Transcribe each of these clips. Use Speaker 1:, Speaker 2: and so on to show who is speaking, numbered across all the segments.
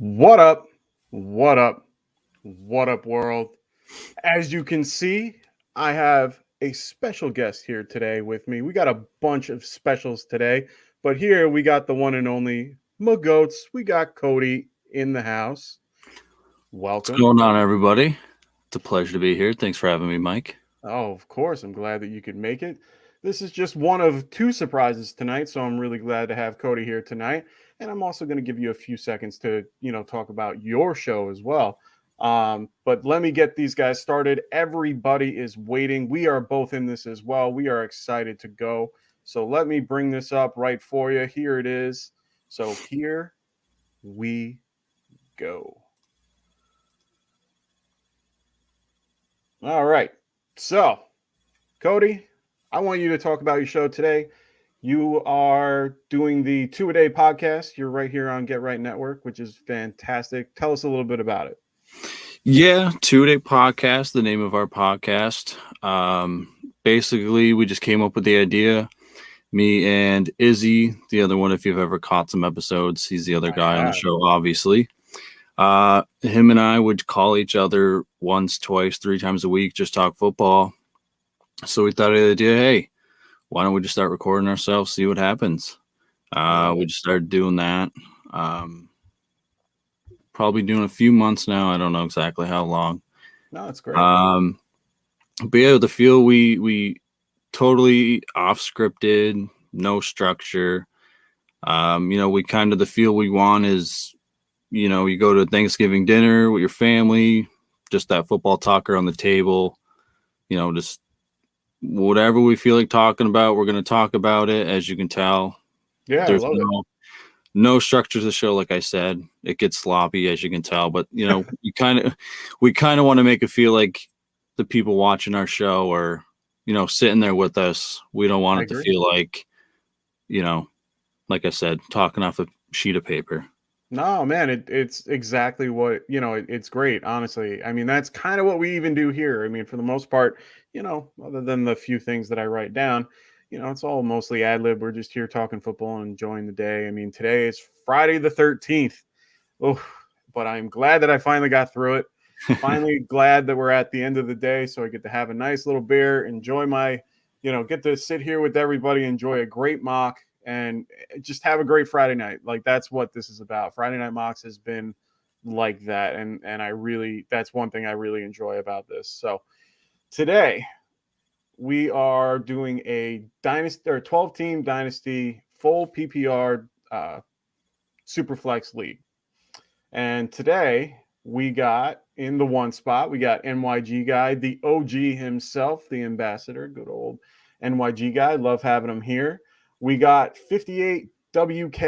Speaker 1: What up? What up? What up, world? As you can see, I have a special guest here today with me. We got a bunch of specials today, but here we got the one and only Magoats. We got Cody in the house.
Speaker 2: What's
Speaker 1: Welcome.
Speaker 2: going on, everybody? It's a pleasure to be here. Thanks for having me, Mike.
Speaker 1: Oh, of course. I'm glad that you could make it. This is just one of two surprises tonight, so I'm really glad to have Cody here tonight. And I'm also going to give you a few seconds to, talk about your show as well. But let me get these guys started. Everybody is waiting. We are both in this as well. We are excited to go. So let me bring this up right for you. Here it is. So here we go. All right. So, Cody, I want you to talk about your show today. You are doing the two-a-day podcast. You're right here on Get Right Network, which is fantastic. Tell us a little bit about it.
Speaker 2: Yeah, 2 Day Podcast, the name of our podcast. Basically, we just came up with the idea. Me and Izzy, the other one, if you've ever caught some episodes, he's the other
Speaker 1: I
Speaker 2: guy on the
Speaker 1: have.
Speaker 2: show, obviously. Him and I would call each other once, twice, 3 times a week, just talk football. So we thought of the idea, hey, why don't we just start recording ourselves, see what happens?
Speaker 1: I love
Speaker 2: We
Speaker 1: it.
Speaker 2: just started doing that. Probably doing a few months now. I don't know exactly how long.
Speaker 1: No, it's great.
Speaker 2: Um, but yeah, the feel we totally off scripted, no structure. We kind of the feel we want is, you go to Thanksgiving dinner with your family, just that football talker on the table, just whatever we feel like talking about, we're going to talk about it. As you can tell,
Speaker 1: Yeah, I
Speaker 2: there's
Speaker 1: love it.
Speaker 2: no structure to the show. Like I said, it gets sloppy, as you can tell, but we kind of want to make it feel like the people watching our show are, sitting there with us. We don't want
Speaker 1: I
Speaker 2: it to
Speaker 1: agree.
Speaker 2: feel like, you know, like I said, talking off a sheet of paper.
Speaker 1: No, man, it's exactly what, it's great, honestly. I mean, that's kind of what we even do here. I mean, for the most part, other than the few things that I write down, it's all mostly ad lib. We're just here talking football and enjoying the day. I mean, today is Friday the 13th. Oh, but I'm glad that I finally got through it. Finally glad that we're at the end of the day. So I get to have a nice little beer, enjoy my, get to sit here with everybody, enjoy a great mock, and just have a great Friday night. Like that's what this is about. Friday Night Mocks has been like that. And I really, that's one thing I really enjoy about this. So today we are doing a dynasty or 12 team dynasty full PPR Superflex league. And today we got in the one spot, we got NYG guy, the OG himself, the ambassador, good old NYG guy. Love having him here. We got 58 WK.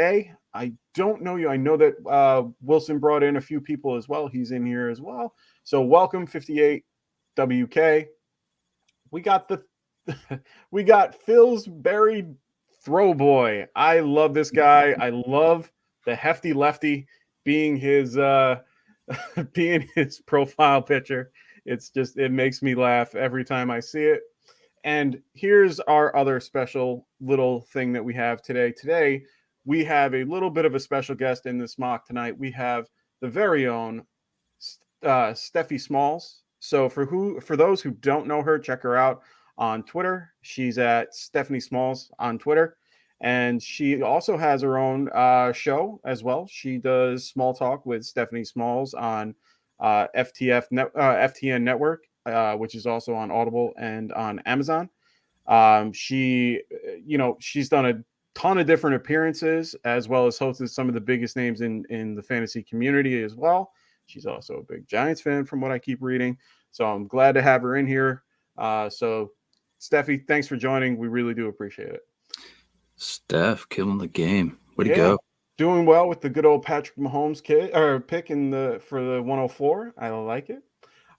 Speaker 1: I don't know you. I know that Wilson brought in a few people as well. He's in here as well. So welcome 58 WK. We got the we got Phil's buried throw boy. I love this guy. I love the hefty lefty being his being his profile picture. It's just it makes me laugh every time I see it. And here's our other special little thing that we have today. Today we have a little bit of a special guest in this mock tonight. We have the very own Steffi Smalls. So for those who don't know her, check her out on Twitter. She's at Stephanie Smalls on Twitter. And she also has her own show as well. She does Small Talk with Stephanie Smalls on FTN Network, which is also on Audible and on Amazon. She's done a ton of different appearances as well as hosted some of the biggest names in the fantasy community as well. She's also a big Giants fan from what I keep reading. So I'm glad to have her in here. So Steffi, thanks for joining. We really do appreciate it.
Speaker 2: Steph killing the game. Way to
Speaker 1: Yeah,
Speaker 2: go.
Speaker 1: doing well with the good old Patrick Mahomes pick in the for the 104. I like it.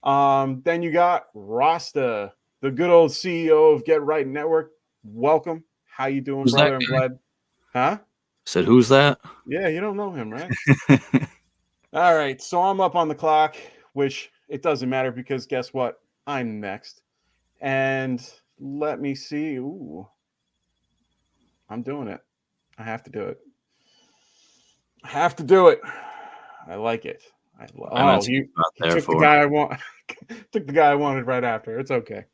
Speaker 1: Then you got Rasta, the good old CEO of Get Right Network. Welcome. How you doing,
Speaker 2: Who's that
Speaker 1: brother? I'm
Speaker 2: guy?
Speaker 1: glad. Huh?
Speaker 2: Said, who's that?
Speaker 1: Yeah, you don't know him, right? All right, so I'm up on the clock, which it doesn't matter because guess what? I'm next. And let me see. Ooh, I'm doing it. I have to do it. I have to do it. I like it.
Speaker 2: And that's
Speaker 1: He
Speaker 2: not there
Speaker 1: took the
Speaker 2: for.
Speaker 1: guy I want. Took the guy I wanted right after. It's okay.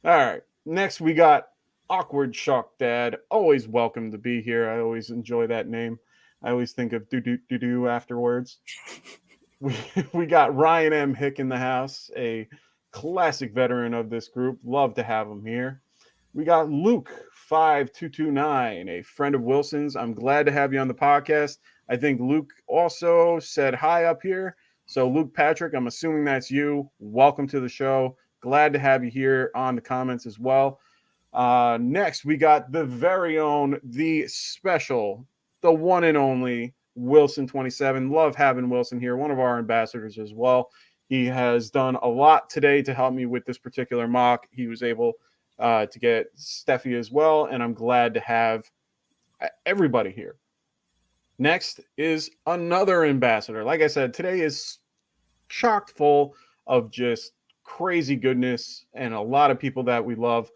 Speaker 1: All right. Next, we got Awkward Shock Dad. Always welcome to be here. I always enjoy that name. I always think of do afterwards. We we got Ryan M. Hick in the house, a classic veteran of this group. Love to have him here. We got Luke 5229, a friend of Wilson's. I'm glad to have you on the podcast. I think Luke also said hi up here. So, Luke Patrick, I'm assuming that's you. Welcome to the show. Glad to have you here on the comments as well. Next, we got the very own, the special, the one and only Wilson 27. Love having Wilson here, one of our ambassadors as well. He has done a lot today to help me with this particular mock. He was able to get Steffi as well, and I'm glad to have everybody here. Next is another ambassador. Like I said, today is chock full of just crazy goodness and a lot of people that we love.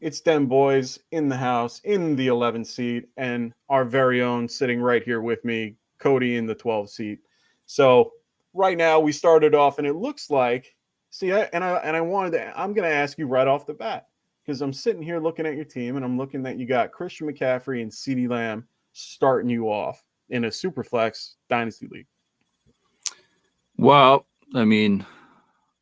Speaker 1: It's them boys in the house in the 11 seat, and our very own sitting right here with me, Cody in the 12 seat. So right now we started off, and it looks like, I wanted to, I'm going to ask you right off the bat, because I'm sitting here looking at your team, and I'm looking that you got Christian McCaffrey and CeeDee Lamb starting you off in a Superflex Dynasty League.
Speaker 2: Well, I mean,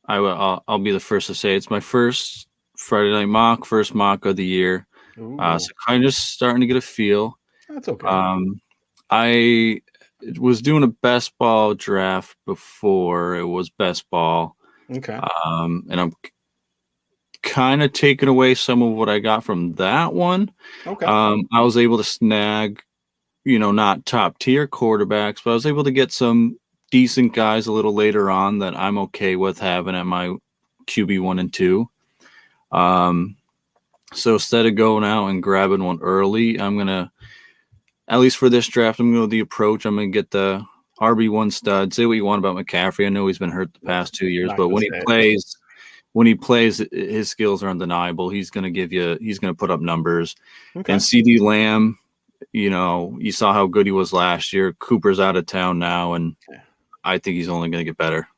Speaker 2: I'll be the first to say it's my first Friday night mock, first mock of the year. So kind of starting to get a feel.
Speaker 1: That's okay.
Speaker 2: I was doing a best ball draft before it was best ball.
Speaker 1: Okay.
Speaker 2: And I'm kind of taking away some of what I got from that one.
Speaker 1: Okay.
Speaker 2: I was able to snag, not top tier quarterbacks, but I was able to get some decent guys a little later on that I'm okay with having at my QB 1 and 2. So instead of going out and grabbing one early, I'm going to, at least for this draft, I'm going to do the approach. I'm going to get the RB1 stud. Say what you want about McCaffrey. I know he's been hurt the past 2 years, but when he plays, his skills are undeniable. He's going to put up numbers.
Speaker 1: Okay.
Speaker 2: And CeeDee Lamb, you saw how good he was last year. Cooper's out of town now, and I think he's only going to get better.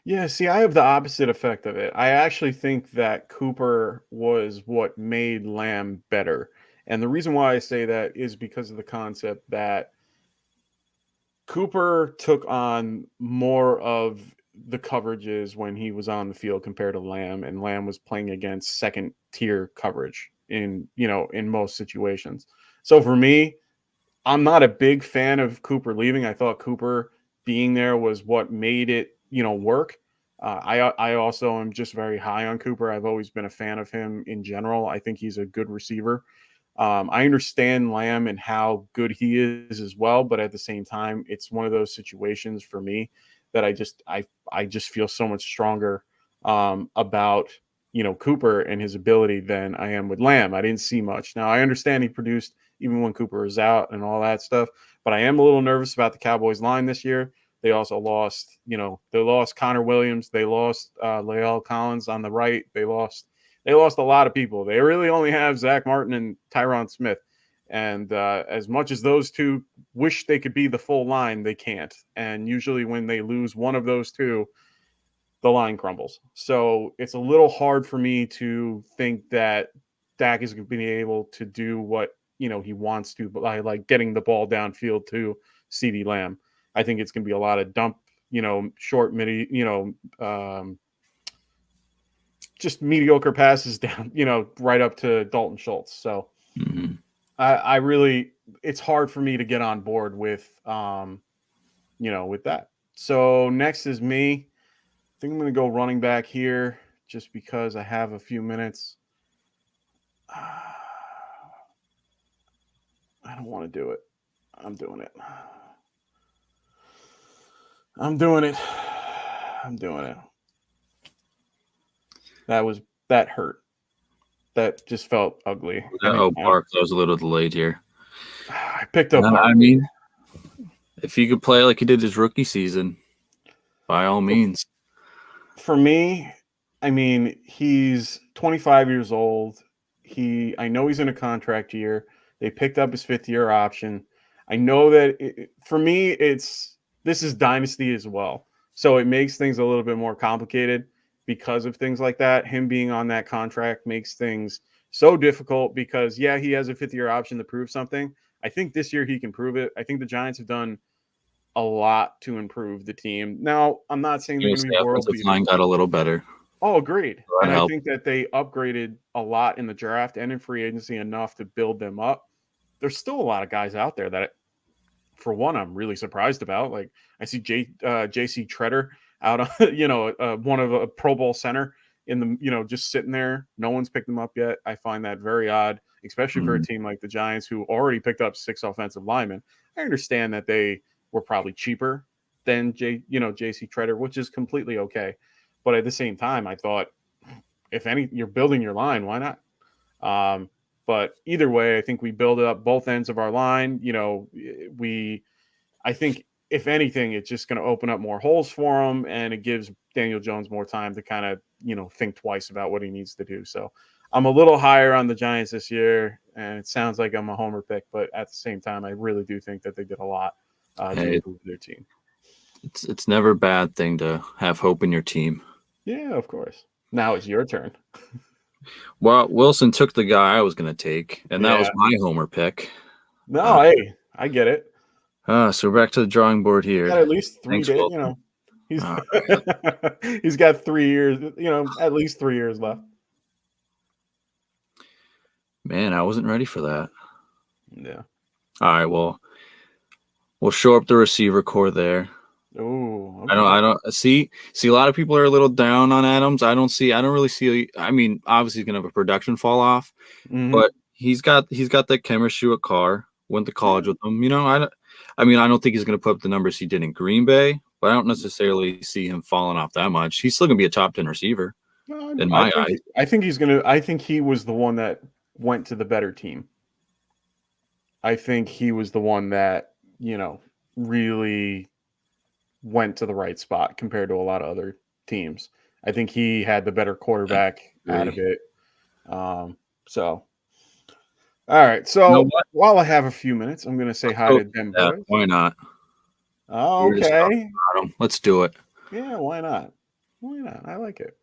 Speaker 1: Yeah, see, I have the opposite effect of it. I actually think that Cooper was what made Lamb better. And the reason why I say that is because of the concept that Cooper took on more of the coverages when he was on the field compared to Lamb, and Lamb was playing against second tier coverage in most situations. So for me, I'm not a big fan of Cooper leaving. I thought Cooper being there was what made it, work. I also am just very high on Cooper. I've always been a fan of him in general. I think he's a good receiver. I understand Lamb and how good he is as well, but at the same time, it's one of those situations for me that I just feel so much stronger about Cooper and his ability than I am with Lamb. I didn't see much. Now I understand he produced even when Cooper was out and all that stuff, but I am a little nervous about the Cowboys line this year. They also lost, they lost Connor Williams. They lost Lael Collins on the right. They lost a lot of people. They really only have Zach Martin and Tyron Smith. And as much as those two wish they could be the full line, they can't. And usually when they lose one of those two, the line crumbles. So it's a little hard for me to think that Dak is going to be able to do what he wants to, by like getting the ball downfield to CeeDee Lamb. I think it's going to be a lot of dump, short, midi, just mediocre passes down, right up to Dalton Schultz. So I really, it's hard for me to get on board with, with that. So next is me. I think I'm going to go running back here just because I have a few minutes. I don't want to do it. I'm doing it. That hurt. That just felt ugly.
Speaker 2: Bark, that was a little delayed here.
Speaker 1: I picked up.
Speaker 2: I mean, if he could play like he did his rookie season, by all means.
Speaker 1: For me, I mean, he's 25 years old. I know he's in a contract year. They picked up his 5th-year option. I know that for me, it's this is Dynasty as well. So it makes things a little bit more complicated because of things like that. Him being on that contract makes things so difficult because, yeah, he has a fifth-year option to prove something. I think this year he can prove it. I think the Giants have done a lot to improve the team. Now, I'm not saying they're going to be
Speaker 2: The
Speaker 1: world
Speaker 2: offensive line
Speaker 1: beaters.
Speaker 2: got a little better.
Speaker 1: Oh, agreed.
Speaker 2: So that
Speaker 1: And I
Speaker 2: helped.
Speaker 1: think that they upgraded a lot in the draft and in free agency enough to build them up. There's still a lot of guys out there that, for one, I'm really surprised about. Like I see JC Treader out on, one of a Pro Bowl center in the, just sitting there. No one's picked him up yet. I find that very odd, especially for a team like the Giants who already picked up 6 offensive linemen. I understand that they were probably cheaper than JC Treader, which is completely okay. But at the same time, I thought, if any, you're building your line, why not? But either way, I think we build up both ends of our line. I think if anything, it's just going to open up more holes for him, and it gives Daniel Jones more time to kind of, think twice about what he needs to do. So I'm a little higher on the Giants this year, and it sounds like I'm a homer pick, but at the same time, I really do think that they did a lot to improve their team.
Speaker 2: It's never a bad thing to have hope in your team.
Speaker 1: Yeah, of course. Now it's your turn.
Speaker 2: Well, Wilson took the guy I was going to take, and that was my homer pick.
Speaker 1: No, hey, I get it.
Speaker 2: So we're back to the drawing board here.
Speaker 1: Got at least 3 days, he's got 3 years, at least 3 years left.
Speaker 2: Man, I wasn't ready for that.
Speaker 1: Yeah.
Speaker 2: All right, well, we'll show up the receiver core there.
Speaker 1: Oh, okay.
Speaker 2: I don't see a lot of people are a little down on Adams. I don't really see. I mean, obviously he's gonna have a production fall off, but he's got that chemistry with Carr. Went to college with him. I don't think he's gonna put up the numbers he did in Green Bay, but I don't necessarily see him falling off that much. He's still gonna be a top 10 receiver in my eyes.
Speaker 1: I think he's gonna. I think he was the one that went to the better team. I think he was the one that really went to the right spot compared to a lot of other teams. I think he had the better quarterback out of it. So, all right. So while I have a few minutes, I'm going to say hi to them boys.
Speaker 2: Why not?
Speaker 1: Oh, okay.
Speaker 2: Let's do it.
Speaker 1: Yeah, why not? Why not? I like it.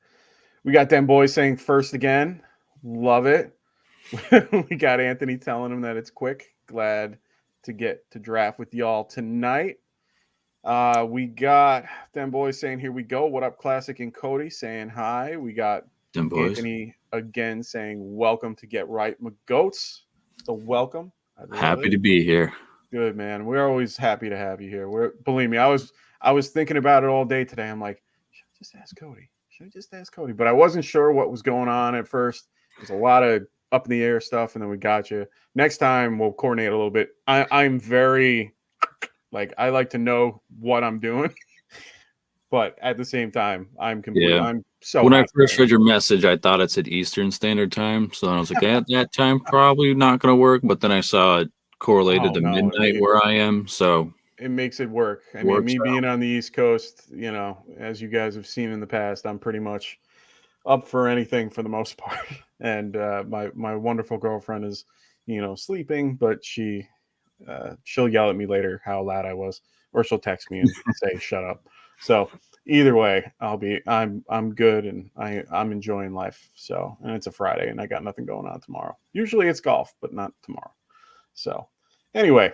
Speaker 1: We got them boys saying first again. Love it. We got Anthony telling him that it's quick. Glad to get to draft with y'all tonight. We got them boys saying, here we go. What up, Classic and Cody saying hi. We got
Speaker 2: them boys.
Speaker 1: Anthony again saying, welcome to Get Right, McGoats. So welcome.
Speaker 2: Happy to be here.
Speaker 1: Good, man. We're always happy to have you here. Believe me, I was thinking about it all day today. I'm like, should I just ask Cody? But I wasn't sure what was going on at first. There's a lot of up in the air stuff, and then we got you. Next time we'll coordinate a little bit. I'm very... I like to know what I'm doing, but at the same time, I'm completely. Yeah. I'm so.
Speaker 2: When I first read your message, I thought it said Eastern Standard Time, so I was like, at that time, probably not going to work. But then I saw it correlated to midnight where I am, so
Speaker 1: it makes it work. I mean, me being on the East Coast, as you guys have seen in the past, I'm pretty much up for anything for the most part. And my wonderful girlfriend is, sleeping, but she'll yell at me later how loud I was, or she'll text me and say shut up. So either way, I'm good, and I'm enjoying life. So, and it's a Friday and I got nothing going on tomorrow. Usually it's golf, but not tomorrow. So anyway,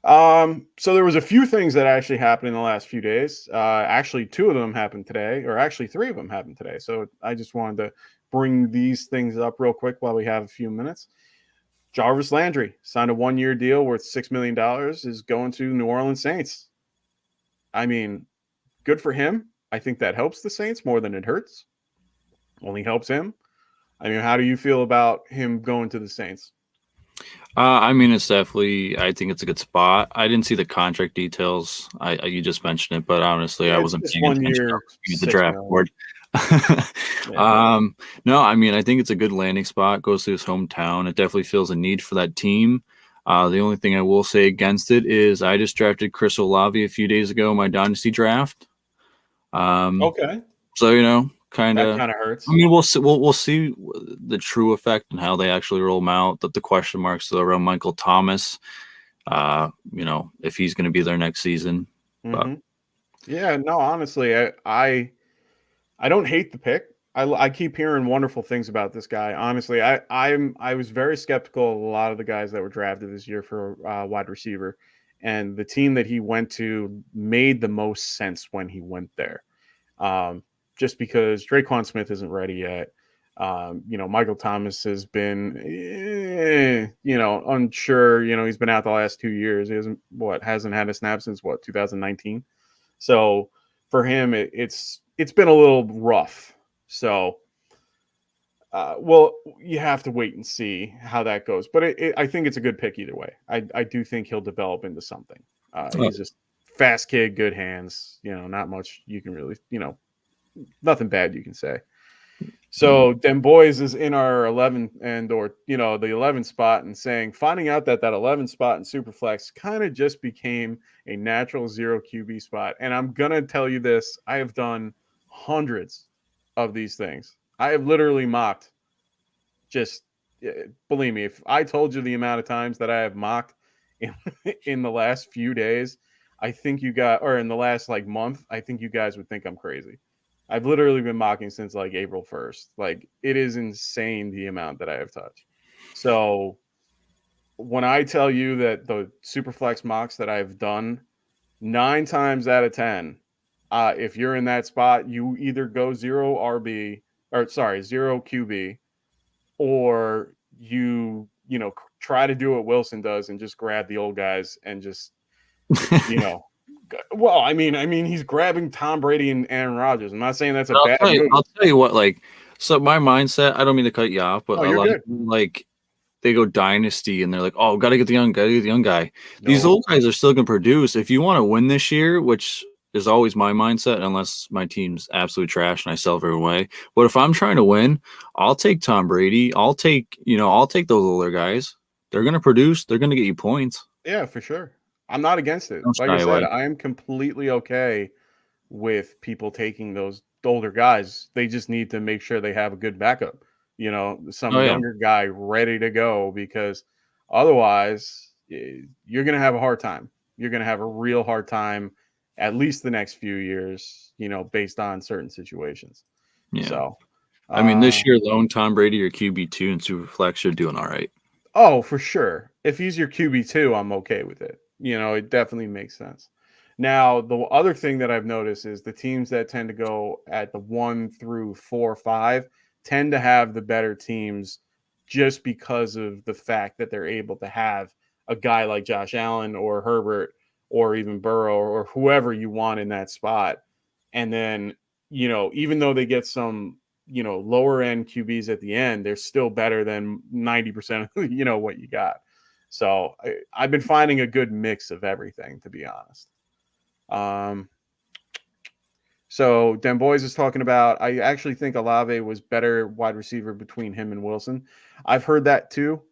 Speaker 1: so there was a few things that actually happened in the last few days. Actually 2 of them happened today, or actually 3 of them happened today. So I just wanted to bring these things up real quick while we have a few minutes. Jarvis Landry signed a 1-year deal worth $6 million, is going to New Orleans Saints. I mean, good for him. I think that helps the Saints more than it hurts. Only helps him. I mean, how do you feel about him going to the Saints?
Speaker 2: It's definitely, I think it's a good spot. I didn't see the contract details. You just mentioned it, but honestly, I wasn't paying attention to the draft board. No, I think it's a good landing spot. Goes to his hometown. It definitely feels a need for that team. The only thing I will say against it is I just drafted Chris Olave a few days ago in my Dynasty draft.
Speaker 1: Okay.
Speaker 2: So kind of
Speaker 1: hurts.
Speaker 2: I mean, we'll see the true effect and how they actually roll them out. The question marks around Michael Thomas. If he's going to be there next season. But
Speaker 1: Yeah, no, honestly, I don't hate the pick. I keep hearing wonderful things about this guy. Honestly, I was very skeptical of a lot of the guys that were drafted this year for wide receiver, and the team that he went to made the most sense when he went there. Just because Draquan Smith isn't ready yet. Michael Thomas has been, unsure. He's been out the last 2 years. He hasn't had a snap since 2019. So for him, it's been a little rough. So, well, you have to wait and see how that goes. But I think it's a good pick either way. I do think he'll develop into something.
Speaker 2: Oh,
Speaker 1: He's just fast kid, good hands. Not much you can really, nothing bad you can say.
Speaker 2: mm.
Speaker 1: So Den Boys is in our 11 or the 11 spot and saying finding out that 11 spot in Superflex kind of just became a natural zero QB spot. And I'm gonna tell you this: I have done hundreds of these things. I have literally mocked. Just believe me, if I told you the amount of times that I have mocked in, in the last few days, I think you got, or in the last like month, I think you guys would think I'm crazy. I've literally been mocking since like April 1st. Like it is insane the amount that I have touched. So when I tell you that the Superflex mocks that I've done, 9 times out of 10, if you're in that spot, you either go zero RB or sorry, zero QB, or try to do what Wilson does and just grab the old guys and just you know well, I mean he's grabbing Tom Brady and Aaron Rodgers. I'm not saying that's a bad move.
Speaker 2: I'll tell you what, like, so my mindset, I don't mean to cut you off, but
Speaker 1: Oh,
Speaker 2: a
Speaker 1: you're
Speaker 2: lot of
Speaker 1: good.
Speaker 2: people, like, they go Dynasty and they're like, oh, gotta get the young guy. These
Speaker 1: No.
Speaker 2: old guys are still gonna produce. If you want to win this year, which is always my mindset, unless my team's absolute trash and I sell everyone away. But if I'm trying to win, I'll take Tom Brady. I'll take those older guys. They're gonna produce, they're gonna get you points.
Speaker 1: Yeah, for sure. I'm not against it.
Speaker 2: Don't
Speaker 1: Like I
Speaker 2: shy
Speaker 1: said,
Speaker 2: away.
Speaker 1: I am completely okay with people taking those older guys. They just need to make sure they have a good backup, some
Speaker 2: Oh yeah.
Speaker 1: younger guy ready to go, because otherwise you're going to have a hard time. You're going to have a real hard time at least the next few years, based on certain situations.
Speaker 2: Yeah.
Speaker 1: So,
Speaker 2: I mean,
Speaker 1: uh,
Speaker 2: this year alone, Tom Brady or QB2 and Superflex are doing all right.
Speaker 1: oh, for sure. If he's your QB2, I'm okay with it. It definitely makes sense. Now, the other thing that I've noticed is the teams that tend to go at the 1 through 4, 5 tend to have the better teams, just because of the fact that they're able to have a guy like Josh Allen or Herbert or even Burrow or whoever you want in that spot. And then, even though they get some lower end QBs at the end, they're still better than 90% of what you got. So I've been finding a good mix of everything, to be honest. Um, so Den Boys is talking about, I actually think Olave was better wide receiver between him and Wilson. I've heard that too.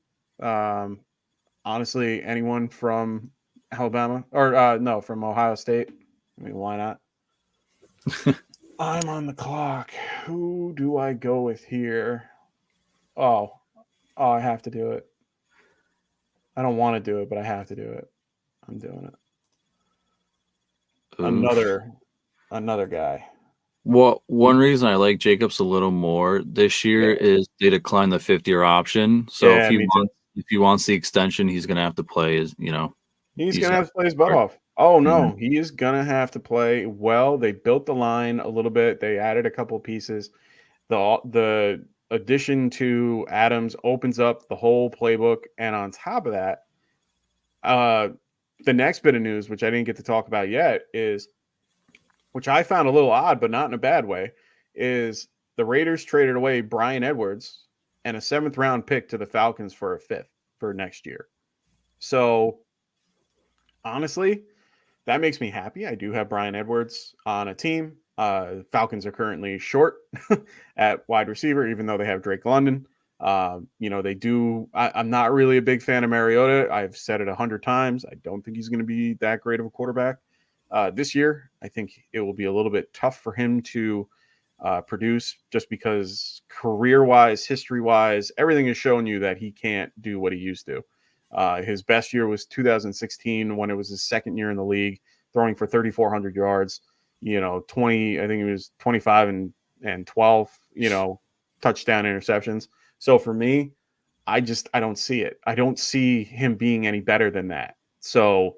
Speaker 1: Um, Honestly, anyone from Alabama or no, from Ohio State. I mean, why not? I'm on the clock. Who do I go with here? Oh, I have to do it. I don't want to do it, but I have to do it. I'm doing it.
Speaker 2: Oof.
Speaker 1: Another guy.
Speaker 2: Well, one reason I like Jacobs a little more this year
Speaker 1: Yeah.
Speaker 2: is they declined the 50-year option. So
Speaker 1: Yeah, me too.
Speaker 2: if he wants the extension, he's gonna have to play
Speaker 1: He's
Speaker 2: he's
Speaker 1: gonna
Speaker 2: gonna
Speaker 1: have to play his butt
Speaker 2: start.
Speaker 1: off. Oh
Speaker 2: Yeah.
Speaker 1: no, he is gonna have to play well. They built the line a little bit. They added a couple of pieces. The addition to Adams opens up the whole playbook, and on top of that, uh, the next bit of news, which I didn't get to talk about yet, is, which I found a little odd, but not in a bad way, is the Raiders traded away Brian Edwards and a 7th round pick to the Falcons for a 5th for next year. So honestly, that makes me happy. I do have Brian Edwards on a team. Falcons are currently short at wide receiver, even though they have Drake London. They do. I'm not really a big fan of Mariota. I've said it 100 times. I don't think he's going to be that great of a quarterback this year. I think it will be a little bit tough for him to produce, just because career-wise, history-wise, everything has shown you that he can't do what he used to. His best year was 2016, when it was his second year in the league, throwing for 3,400 yards. 20, I think it was 25 and 12, touchdown interceptions. So for me, I don't see it. I don't see him being any better than that. So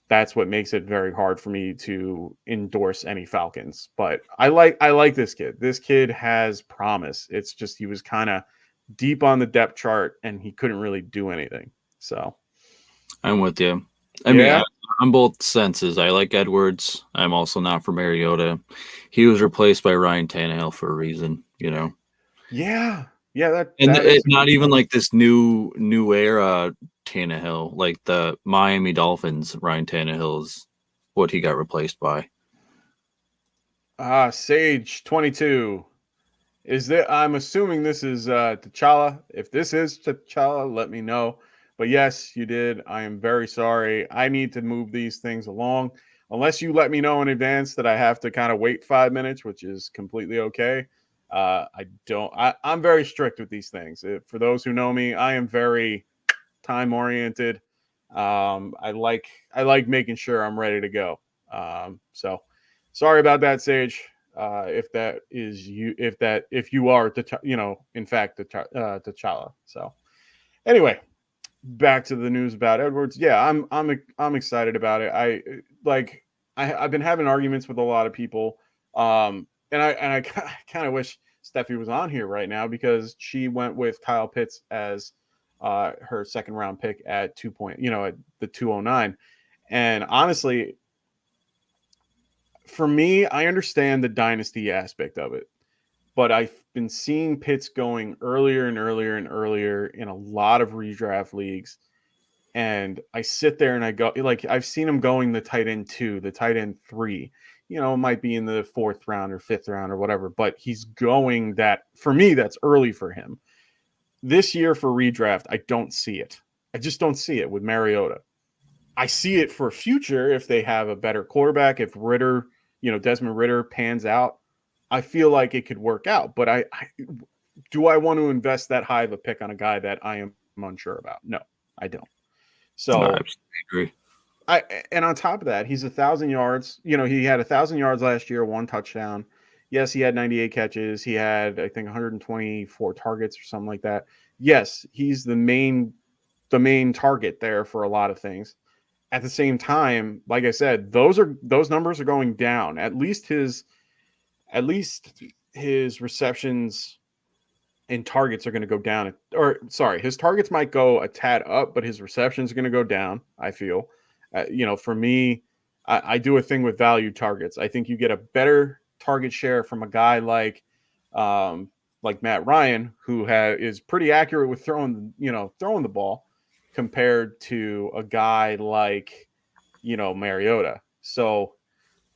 Speaker 1: that's what makes it very hard for me to endorse any Falcons. But I like this kid. This kid has promise. It's just he was kind of deep on the depth chart and he couldn't really do anything. So
Speaker 2: I'm with you. I mean,
Speaker 1: yeah,
Speaker 2: I'm both senses. I like Edwards. I'm also not for Mariota. He was replaced by Ryan Tannehill for a reason,
Speaker 1: yeah, yeah.
Speaker 2: And
Speaker 1: That is
Speaker 2: it's
Speaker 1: a
Speaker 2: not
Speaker 1: good
Speaker 2: even
Speaker 1: point.
Speaker 2: like this new era Tannehill, like the Miami Dolphins. Ryan Tannehill is what he got replaced by.
Speaker 1: Sage 22. Is that I'm assuming this is T'Challa. If this is T'Challa, let me know. But yes, you did. I am very sorry. I need to move these things along. Unless you let me know in advance that I have to kind of wait 5 minutes, which is completely okay. I don't. I'm very strict with these things. For those who know me, I am very time oriented. I like making sure I'm ready to go. So sorry about that, Sage. If that is you, if you are, in fact, T'Challa. So anyway, back to the news about Edwards. Yeah, I'm excited about it. I've been having arguments with a lot of people, and I kind of wish Steffi was on here right now because she went with Kyle Pitts as her second round pick at at the 209. And honestly, for me, I understand the dynasty aspect of it, but I've been seeing Pitts going earlier and earlier and earlier in a lot of redraft leagues. And I sit there and I go, like, I've seen him going the tight end 2, the tight end 3. It might be in the 4th round or 5th round or whatever, but he's going that, for me, that's early for him. This year for redraft, I don't see it. I just don't see it with Mariota. I see it for future if they have a better quarterback, if Ritter, Desmond Ritter pans out. I feel like it could work out, but do I want to invest that high of a pick on a guy that I am unsure about? No, I don't.
Speaker 2: I
Speaker 1: So
Speaker 2: absolutely agree.
Speaker 1: and on top of that, he's 1,000 yards. He had 1,000 yards last year, 1 touchdown. Yes, he had 98 catches. He had, I think, 124 targets or something like that. Yes, he's the main target there for a lot of things. At the same time, like I said, those numbers are going down. At least his receptions and targets are going to go down. Or sorry, his targets might go a tad up, but his receptions are going to go down. I feel, for me, I do a thing with value targets. I think you get a better target share from a guy like Matt Ryan, who is pretty accurate with throwing the ball, compared to a guy like Mariota. So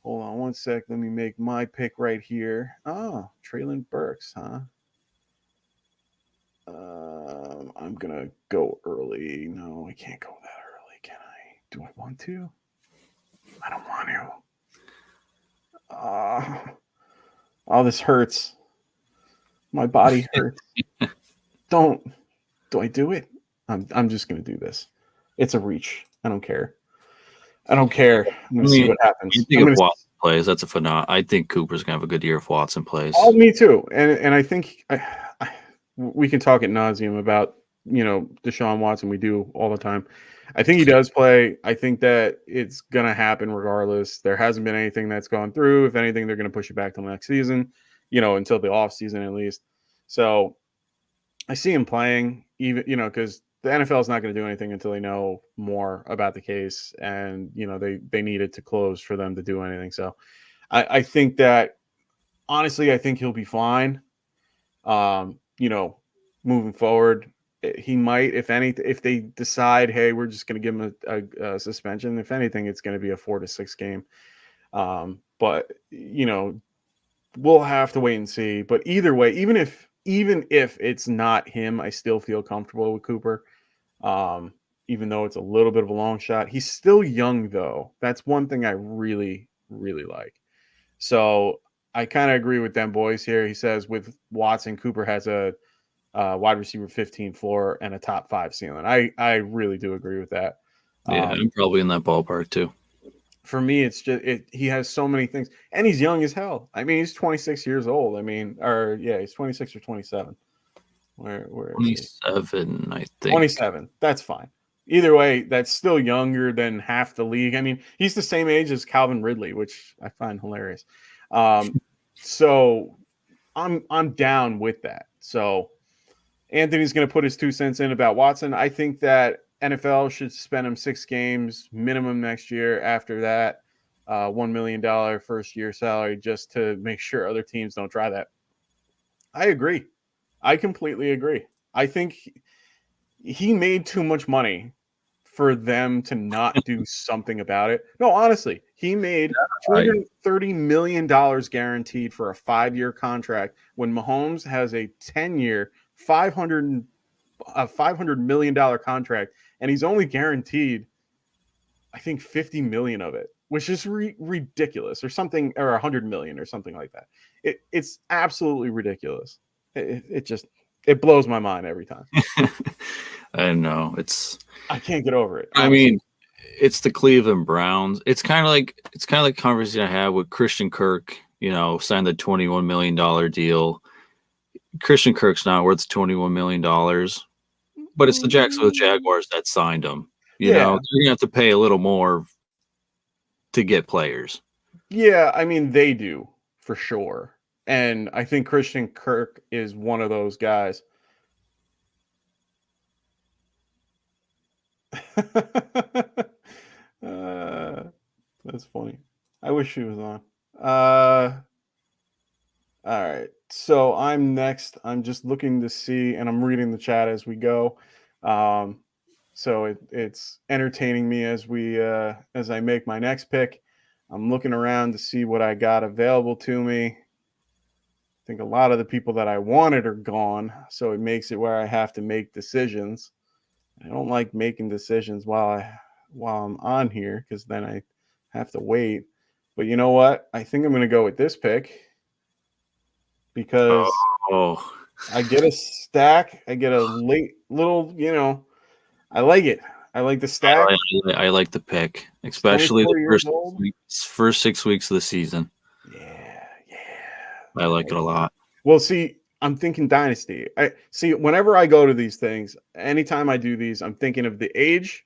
Speaker 1: hold on one sec. Let me make my pick right here. Oh, Traylon Burks, huh? I'm gonna go early. No, I can't go that early. Can I? Do I want to? I don't want to. Oh, this hurts. My body hurts. Don't. Do I do it? I'm just gonna do this. It's a reach. I don't care. I don't care. I'm
Speaker 2: I
Speaker 1: gonna see
Speaker 2: mean,
Speaker 1: what
Speaker 2: I
Speaker 1: happens.
Speaker 2: think
Speaker 1: I'm
Speaker 2: if
Speaker 1: gonna.
Speaker 2: Watson plays, that's a phenomenal. I think Cooper's gonna have a good year if Watson
Speaker 1: Oh,
Speaker 2: plays.
Speaker 1: me too. And I think we can talk at nauseum about Deshaun Watson. We do all the time. I think he does play. I think that it's gonna happen regardless. There hasn't been anything that's gone through. If anything, they're gonna push it back till next season. Until the off season at least. So I see him playing, even because the NFL is not going to do anything until they know more about the case, and they need it to close for them to do anything. So I think that, honestly, I think he'll be fine. Um, you know, moving forward, he might, if they decide, hey, we're just going to give him a suspension. If anything, it's going to be a 4 to 6 game. But we'll have to wait and see. But either way, even if it's not him, I still feel comfortable with Cooper. Um, even though it's a little bit of a long shot, he's still young though. That's one thing I really, really like. So I kind of agree with them boys here. He says with Watson, Cooper has a wide receiver 15 floor and a top 5 ceiling. I really do agree with that.
Speaker 2: Yeah,
Speaker 1: Um,
Speaker 2: I'm probably in that ballpark too.
Speaker 1: for me, it's just he has so many things, and he's young as hell. I mean, he's 26 years old. I mean, or yeah, he's 26 or 27. Where is he?
Speaker 2: 27, I think.
Speaker 1: 27. That's fine. Either way, that's still younger than half the league. I mean, he's the same age as Calvin Ridley, which I find hilarious. So I'm down with that. So Anthony's going to put his 2 cents in about Watson. I think that NFL should spend him 6 games minimum next year. After that, $1 million first year salary, just to make sure other teams don't try that. I agree. I completely agree. I think he made too much money for them to not do something about it. No, honestly, he made $230 million guaranteed for a 5-year contract when Mahomes has a 10-year, $500 million contract, and he's only guaranteed, I think, 50 million of it, which is ridiculous, or something, or 100 million, or something like that. It's absolutely ridiculous. It blows my mind every time.
Speaker 2: I know
Speaker 1: I can't get over it.
Speaker 2: I mean, it's the Cleveland Browns. It's kind of like the conversation I had with Christian Kirk. Signed the $21 million deal. Christian Kirk's not worth $21 million, but it's the Jacksonville Jaguars that signed him. They're gonna have to pay a little more to get players.
Speaker 1: Yeah, I mean, they do for sure, and I think Christian Kirk is one of those guys. That's funny. I wish she was on. All right. So I'm next. I'm just looking to see, and I'm reading the chat as we go. So it's entertaining me as I make my next pick. I'm looking around to see what I got available to me. I think a lot of the people that I wanted are gone, so it makes it where I have to make decisions. I don't like making decisions while I'm on here, because then I have to wait. But you know what? I think I'm going to go with this pick, because I get a stack. I get a late little, I like it. I like the stack.
Speaker 2: I like the pick, especially the first 6 weeks of the season.
Speaker 1: Yeah.
Speaker 2: I like it a lot.
Speaker 1: Well, see, I'm thinking Dynasty. Whenever I go to these things, anytime I do these, I'm thinking of the age.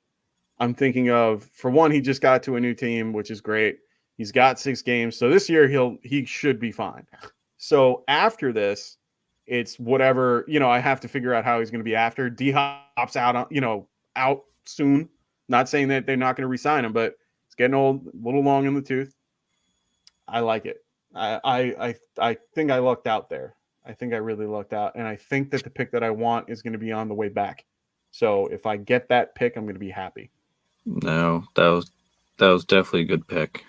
Speaker 1: I'm thinking of, for one, he just got to a new team, which is great. He's got 6 games. So this year he should be fine. So after this, it's whatever, I have to figure out how he's going to be after. D-Hop's out, out soon. Not saying that they're not going to re-sign him, but it's getting old, a little long in the tooth. I like it. I think I lucked out there. I think I really lucked out. And I think that the pick that I want is going to be on the way back. So if I get that pick, I'm going to be happy.
Speaker 2: No, that was definitely a good pick.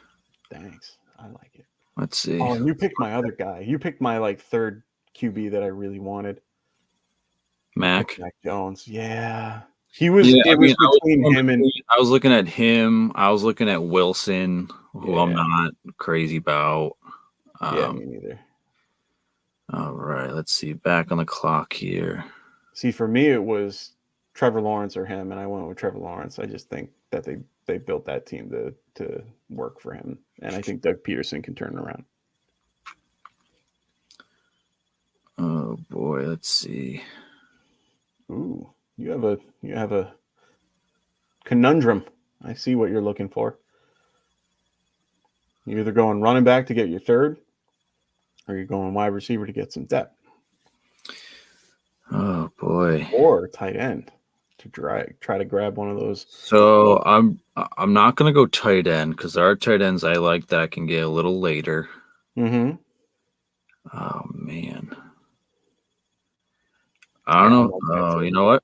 Speaker 1: Thanks. I like it.
Speaker 2: Let's see.
Speaker 1: Oh, and you picked my other guy. You picked my third QB that I really wanted.
Speaker 2: Mac
Speaker 1: Jones. Yeah. It was between him and
Speaker 2: I was looking at him. I was looking at Wilson, who I'm not crazy about.
Speaker 1: Me neither.
Speaker 2: All right, let's see. Back on the clock here.
Speaker 1: See, for me, it was Trevor Lawrence or him, and I went with Trevor Lawrence. I just think that they built that team to work for him, and I think Doug Peterson can turn it around.
Speaker 2: Oh boy, let's see.
Speaker 1: Ooh, you have a conundrum. I see what you're looking for. You're either going running back to get your third, or you're going wide receiver to get some depth.
Speaker 2: Oh boy.
Speaker 1: Or tight end to try to grab one of those.
Speaker 2: So I'm not gonna go tight end, because our tight ends I like that can get a little later.
Speaker 1: Mm-hmm.
Speaker 2: Oh man. I don't know. Oh, you know what?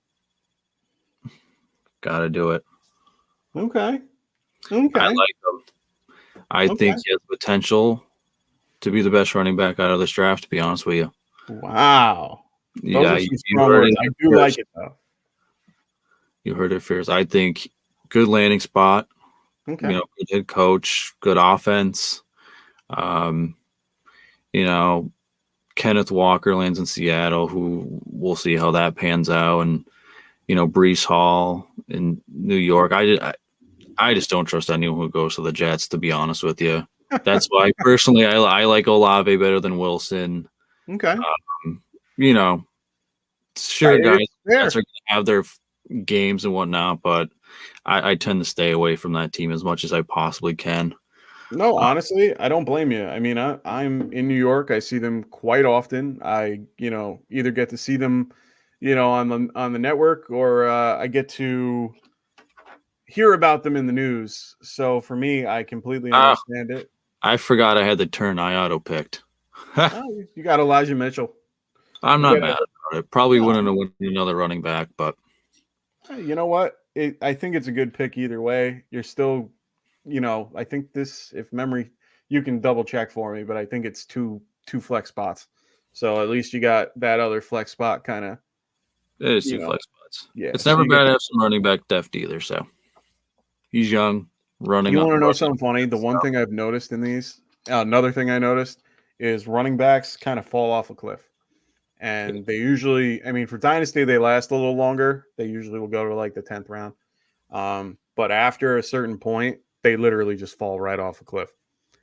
Speaker 2: Gotta do it.
Speaker 1: Okay.
Speaker 2: I like him. I think he has potential to be the best running back out of this draft, to be honest with you.
Speaker 1: Wow.
Speaker 2: Yeah,
Speaker 1: you heard it. I do like it, though.
Speaker 2: You heard it first. I think good landing spot.
Speaker 1: Okay.
Speaker 2: Good head coach, good offense. Kenneth Walker lands in Seattle, who we'll see how that pans out, and Breece Hall in New York. I just don't trust anyone who goes to the Jets, to be honest with you. That's why personally I like Olave better than Wilson.
Speaker 1: Okay.
Speaker 2: You know, sure,
Speaker 1: Right,
Speaker 2: guys,
Speaker 1: it's fair.
Speaker 2: Jets are going to have their games and whatnot, but I tend to stay away from that team as much as I possibly can.
Speaker 1: No, honestly, I don't blame you. I mean, I'm in New York. I see them quite often. I, either get to see them, on the network, or I get to hear about them in the news. So for me, I completely
Speaker 2: Ah,
Speaker 1: understand it.
Speaker 2: I forgot I had the turn I auto picked.
Speaker 1: Oh, you got Elijah Mitchell.
Speaker 2: I'm
Speaker 1: You
Speaker 2: not
Speaker 1: get
Speaker 2: mad
Speaker 1: a
Speaker 2: about it. Probably
Speaker 1: no.
Speaker 2: wouldn't have won another running back, but
Speaker 1: Hey, you know what? I think it's a good pick either way. You're still, I think this, if memory, you can double check for me, but I think it's two flex spots. So at least you got that other flex spot kind of,
Speaker 2: it is two flex spots.
Speaker 1: yeah.
Speaker 2: It's
Speaker 1: So
Speaker 2: never
Speaker 1: you get
Speaker 2: bad to have some running back depth either. So he's young, running
Speaker 1: you
Speaker 2: up,
Speaker 1: want to know
Speaker 2: running.
Speaker 1: something funny? The one thing I've noticed in these, another thing I noticed is running backs kind of fall off a cliff. And they usually, I mean, for Dynasty, they last a little longer. They usually will go to like the 10th round. But after a certain point, they literally just fall right off a cliff.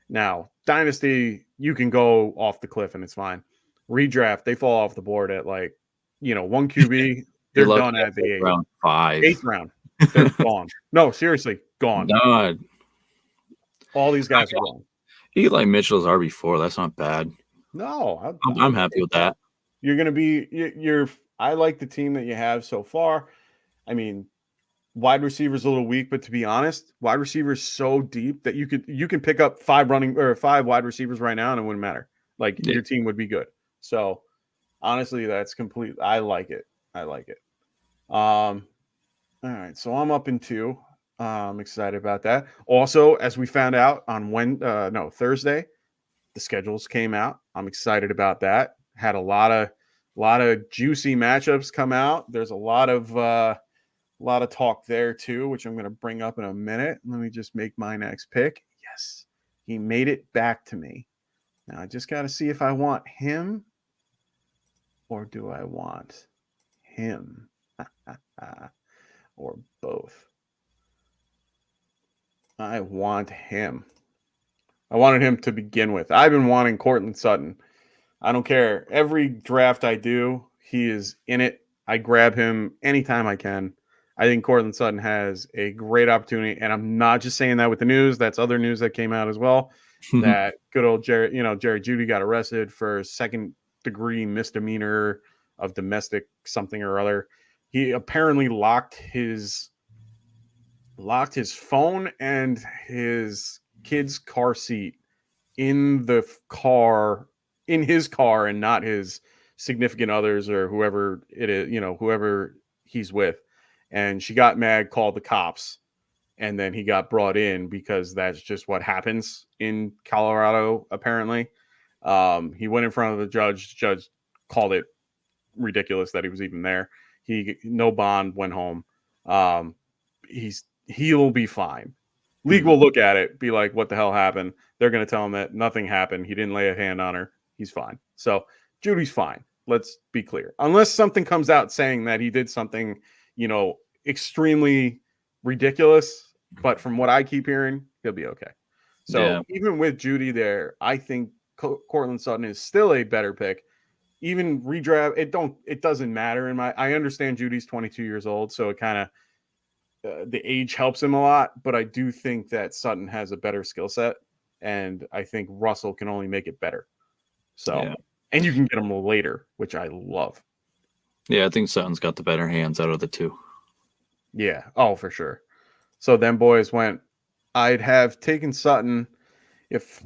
Speaker 1: Now, Dynasty, you can go off the cliff and it's fine. Redraft, they fall off the board at like, one QB,
Speaker 2: You're
Speaker 1: they're
Speaker 2: lucky
Speaker 1: done
Speaker 2: at
Speaker 1: at the
Speaker 2: round 5.
Speaker 1: eighth round. They're gone. No, seriously, gone.
Speaker 2: God,
Speaker 1: All these guys are gone.
Speaker 2: Eli Mitchell's RB4. That's not bad.
Speaker 1: No,
Speaker 2: I'm happy with that.
Speaker 1: you're going to be, you're, I like the team that you have so far. I mean, wide receiver's a little weak, but to be honest, wide receiver is so deep that you can pick up five wide receivers right now and it wouldn't matter. Like
Speaker 2: Yeah.
Speaker 1: your team would be good. So honestly, that's complete. I like it. I like it. All right, so I'm up in 2. I'm excited about that. Also, as we found out on Thursday, the schedules came out. I'm excited about that. Had a lot of juicy matchups come out. There's a lot of talk there too, which I'm going to bring up in a minute. Let me just make my next pick. Yes, he made it back to me. Now I just got to see if I want him or do I want him or both. I want him. I wanted him to begin with. I've been wanting Cortland Sutton. I don't care. Every draft I do, he is in it. I grab him anytime I can. I think Cortland Sutton has a great opportunity, and I'm not just saying that with the news. That's other news that came out as well. That good old Jerry Jeudy got arrested for second-degree misdemeanor of domestic something or other. He apparently locked his phone and his kid's car seat in the car in his car and not his significant others or whoever it is, whoever he's with. And she got mad, called the cops, and then he got brought in because that's just what happens in Colorado, apparently. He went in front of the judge. The judge called it ridiculous that he was even there. He no bond, went home. Um, he'll be fine. League will look at it, be like, "What the hell happened?" They're going to tell him that nothing happened. He didn't lay a hand on her. He's fine. So Judy's fine. Let's be clear. Unless something comes out saying that he did something, extremely ridiculous. But from what I keep hearing, he'll be okay. So
Speaker 2: Yeah.
Speaker 1: even with Judy there, I think Cortland Sutton is still a better pick. Even redraft, it doesn't matter. I understand Judy's 22 years old, so it kind of the age helps him a lot, but I do think that Sutton has a better skill set, and I think Russell can only make it better. So,
Speaker 2: Yeah.
Speaker 1: and you can get him later, which I love.
Speaker 2: Yeah, I think Sutton's got the better hands out of the two.
Speaker 1: Yeah. Oh, for sure. So then boys went, I'd have taken Sutton if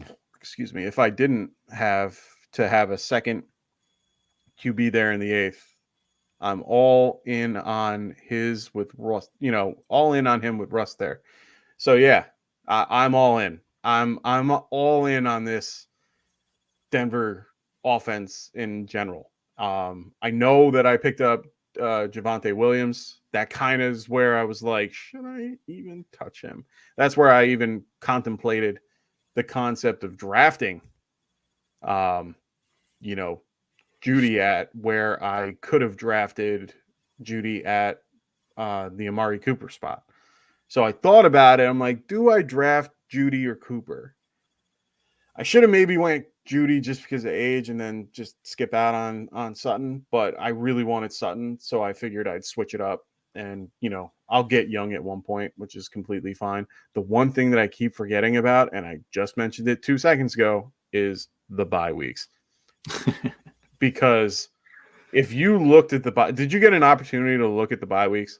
Speaker 1: I didn't have to have a second QB there in the 8th. I'm all in on his with Russ, all in on him with Russ there. So yeah, I'm all in. I'm all in on this Denver offense in general. I know that I picked up Javonte Williams. That kind of is where I was like, should I even touch him? That's where I even contemplated the concept of drafting, um, Judy at where I could have drafted Judy at the Amari Cooper spot. So I thought about it. I'm like, do I draft Judy or Cooper? I should have maybe went Judy just because of age and then just skip out on Sutton, but I really wanted Sutton, so I figured I'd switch it up. And I'll get Young at one point, which is completely fine. The one thing that I keep forgetting about, and I just mentioned it 2 seconds ago, is the bye weeks. Because if you looked at the bye, did you get an opportunity to look at the bye weeks?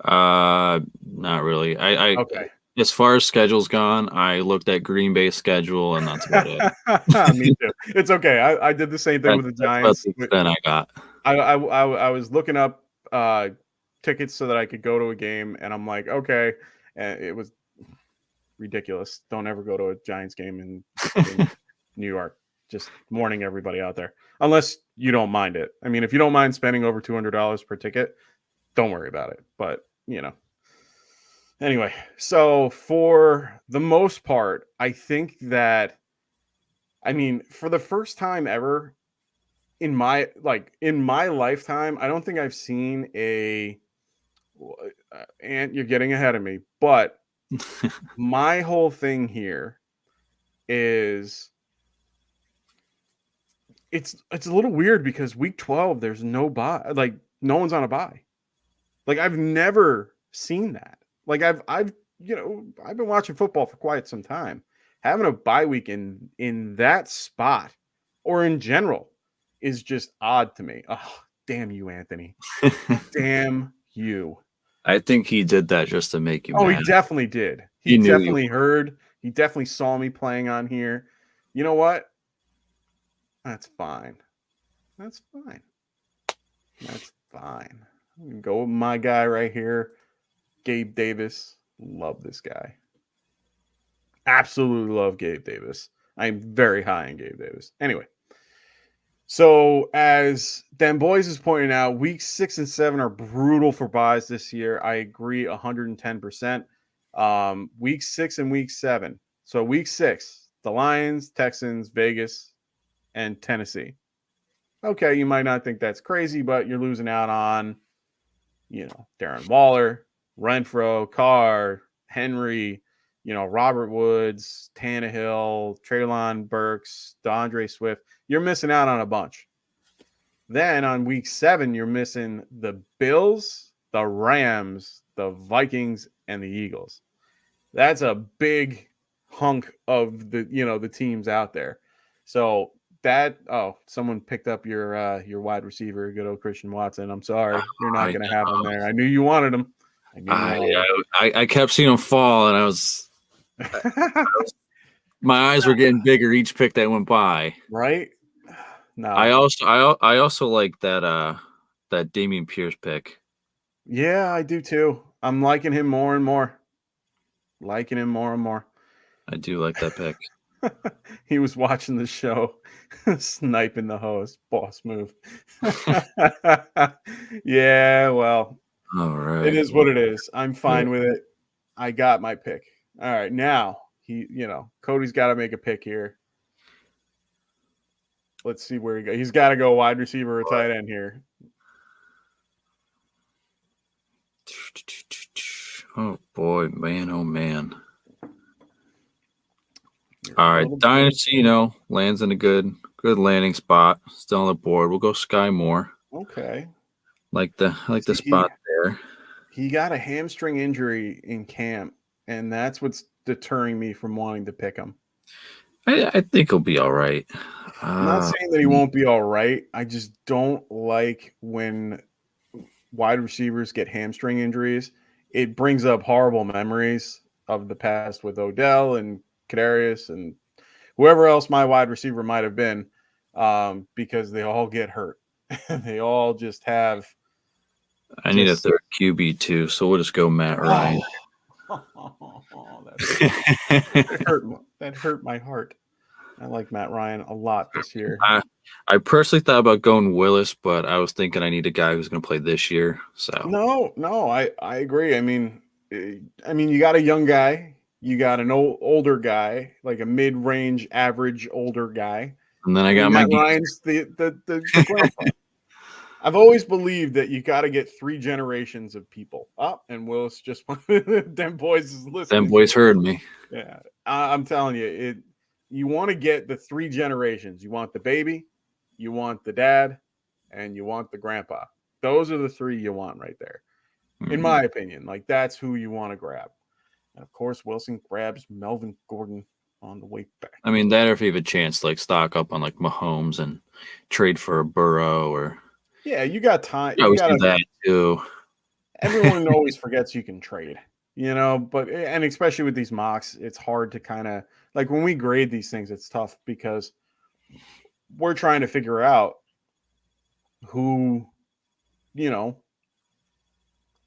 Speaker 2: Not really. I
Speaker 1: Okay.
Speaker 2: As far as schedule's gone, I looked at Green Bay's schedule, and that's about it.
Speaker 1: Me too. It's okay. I did the same thing with the
Speaker 2: That's about
Speaker 1: Giants.
Speaker 2: the extent I got.
Speaker 1: I was looking up tickets so that I could go to a game, and I'm like, okay, and it was ridiculous. Don't ever go to a Giants game in New York. Just warning everybody out there, unless you don't mind it. I mean, if you don't mind spending over $200 per ticket, don't worry about it. But anyway, so for the most part, I think that, I mean, for the first time ever in my lifetime, I don't think I've seen and you're getting ahead of me, but my whole thing here is it's a little weird because week 12 there's no bye, like no one's on a bye. Like I've never seen that. Like I've I've been watching football for quite some time. Having a bye week in that spot or in general is just odd to me. Oh, damn you, Anthony. Damn you.
Speaker 2: I think he did that just to make you
Speaker 1: Oh,
Speaker 2: mad.
Speaker 1: he definitely did. He
Speaker 2: He knew you.
Speaker 1: definitely heard. He definitely saw me playing on here. You know what? That's fine. That's fine. That's fine. I'm gonna go with my guy right here, Gabe Davis. Love this guy. Absolutely love Gabe Davis. I'm very high on Gabe Davis. Anyway, so as Dan Boys is pointing out, weeks 6 and 7 are brutal for buys this year. I agree 110%. Week 6 and week 7. So week 6, the Lions, Texans, Vegas, and Tennessee. Okay, you might not think that's crazy, but you're losing out on, Darren Waller, Renfro, Carr, Henry, Robert Woods, Tannehill, Treylon Burks, DeAndre Swift. You're missing out on a bunch. Then on week 7, you're missing the Bills, the Rams, the Vikings, and the Eagles. That's a big hunk of the teams out there. So someone picked up your wide receiver, good old Christian Watson. I'm sorry, you're not going to have him there. I knew you wanted him.
Speaker 2: I kept seeing him fall, and I was my eyes were getting bigger each pick that went by.
Speaker 1: Right? No.
Speaker 2: I also like that Dameon Pierce pick.
Speaker 1: Yeah, I do too. I'm liking him more and more. I
Speaker 2: do like that pick.
Speaker 1: He was watching the show, sniping the host. Boss move. Yeah, well,
Speaker 2: all right.
Speaker 1: It is what it is. I'm fine with it. I got my pick. All right, now Cody's got to make a pick here. Let's see where he goes. He's got to go wide receiver or tight end here.
Speaker 2: Oh boy, man! Oh man! All right, Dynasty, lands in a good landing spot. Still on the board. We'll go Sky Moore.
Speaker 1: Okay.
Speaker 2: Like the spot there.
Speaker 1: He got a hamstring injury in camp, and that's what's deterring me from wanting to pick him.
Speaker 2: I think he'll be all right.
Speaker 1: I'm not saying that he won't be all right. I just don't like when wide receivers get hamstring injuries. It brings up horrible memories of the past with Odell and Kadarius and whoever else my wide receiver might have been, because they all get hurt. They all just have.
Speaker 2: I need a third QB too, so we'll just go Matt Ryan.
Speaker 1: That hurt my heart. I like Matt Ryan a lot this year.
Speaker 2: I personally thought about going Willis, but I was thinking I need a guy who's going to play this year. So
Speaker 1: no, I agree. I mean, you got a young guy, you got an older guy, like a mid-range, average older guy,
Speaker 2: and then I got
Speaker 1: Matt Ryan's the grandpa. I've always believed that you got to get 3 generations of people up, and Willis just them boys is
Speaker 2: Them
Speaker 1: listening to
Speaker 2: boys
Speaker 1: it.
Speaker 2: heard me.
Speaker 1: Yeah, I'm telling you, you want to get the 3 generations. You want the baby, you want the dad, and you want the grandpa. Those are the 3 you want right there, in
Speaker 2: Mhm.
Speaker 1: my opinion. Like that's who you want to grab. And of course, Wilson grabs Melvin Gordon on the way back.
Speaker 2: I mean, that or if you have a chance to like stock up on like Mahomes and trade for a Burrow or
Speaker 1: Yeah, you got time.
Speaker 2: you
Speaker 1: You
Speaker 2: always
Speaker 1: got
Speaker 2: do
Speaker 1: to.
Speaker 2: that too.
Speaker 1: Everyone always forgets you can trade, but and especially with these mocks, it's hard to kind of like when we grade these things, it's tough because we're trying to figure out who, you know,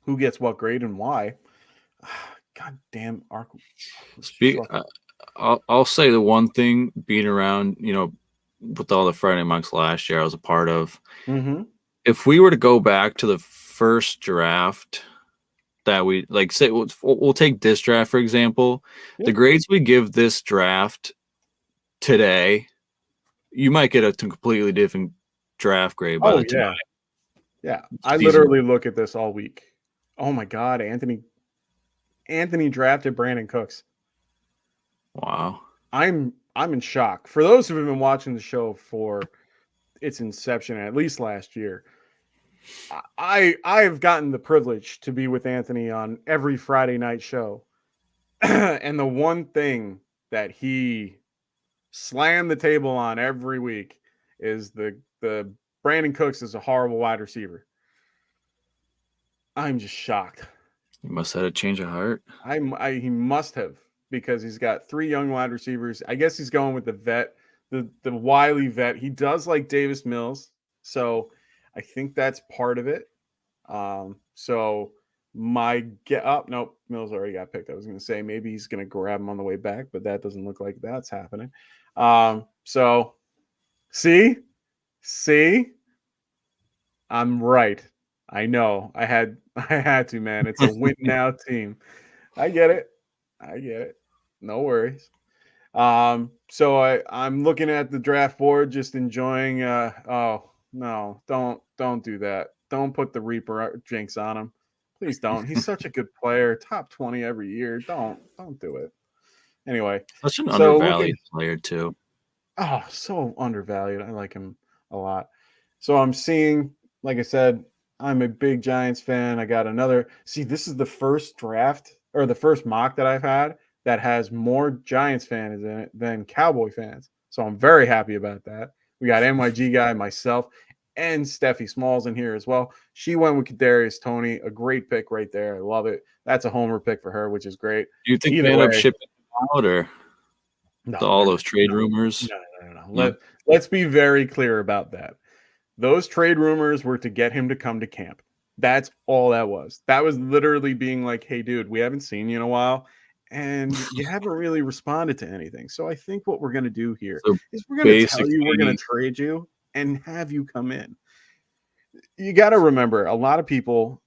Speaker 1: who gets what grade and why. God damn, Ark was
Speaker 2: Speak.
Speaker 1: fucking.
Speaker 2: I'll say the one thing being around, with all the Friday monks last year, I was a part of.
Speaker 1: Mm-hmm.
Speaker 2: If we were to go back to the first draft that we like, say we'll take this draft for example,
Speaker 1: Yeah.
Speaker 2: the grades we give this draft today, you might get a completely different draft grade by
Speaker 1: Oh
Speaker 2: the time
Speaker 1: yeah, yeah.
Speaker 2: the
Speaker 1: I
Speaker 2: season.
Speaker 1: literally look at this all week. Oh my God, Anthony drafted Brandon Cooks.
Speaker 2: Wow.
Speaker 1: I'm in shock. For those who have been watching the show for its inception, at least last year, I've gotten the privilege to be with Anthony on every Friday night show. And the one thing that he slammed the table on every week is the Brandon Cooks is a horrible wide receiver. I'm just shocked.
Speaker 2: You must have had a change of heart.
Speaker 1: He must have because he's got 3 young wide receivers. I guess he's going with the vet, the wily vet. He does like Davis Mills, so I think that's part of it. So my get up, nope, Mills already got picked. I was going to say maybe he's going to grab him on the way back, but that doesn't look like that's happening. So see, I'm right. I know. I had to, man. It's a win now team. I get it. I get it. No worries. So I'm looking at the draft board, just enjoying. Oh no, don't do that. Don't put the Reaper jinx on him. Please don't. He's such a good player, top 20 every year. Don't do it. Anyway,
Speaker 2: Such an
Speaker 1: so looking.
Speaker 2: undervalued player too.
Speaker 1: Oh, so undervalued. I like him a lot. So I'm seeing, like I said, I'm a big Giants fan. I got another. See, this is the first draft or the first mock that I've had that has more Giants fans in it than Cowboy fans. So I'm very happy about that. We got NYG guy, myself, and Steffi Smalls in here as well. She went with Kadarius Toney, a great pick right there. I love it. That's a homer pick for her, which is great.
Speaker 2: Do you think
Speaker 1: Either
Speaker 2: they end up
Speaker 1: way,
Speaker 2: shipping him out or
Speaker 1: no,
Speaker 2: all
Speaker 1: they're
Speaker 2: those trade
Speaker 1: no,
Speaker 2: rumors?
Speaker 1: no.
Speaker 2: No.
Speaker 1: Let's be very clear about that. Those trade rumors were to get him to come to camp. That's all that was. That was literally being like, hey, dude, we haven't seen you in a while, and you haven't really responded to anything. So I think what we're going to do here
Speaker 2: So
Speaker 1: is we're going to tell you we're going
Speaker 2: basically,
Speaker 1: to trade you and have you come in. You got to remember, a lot of people,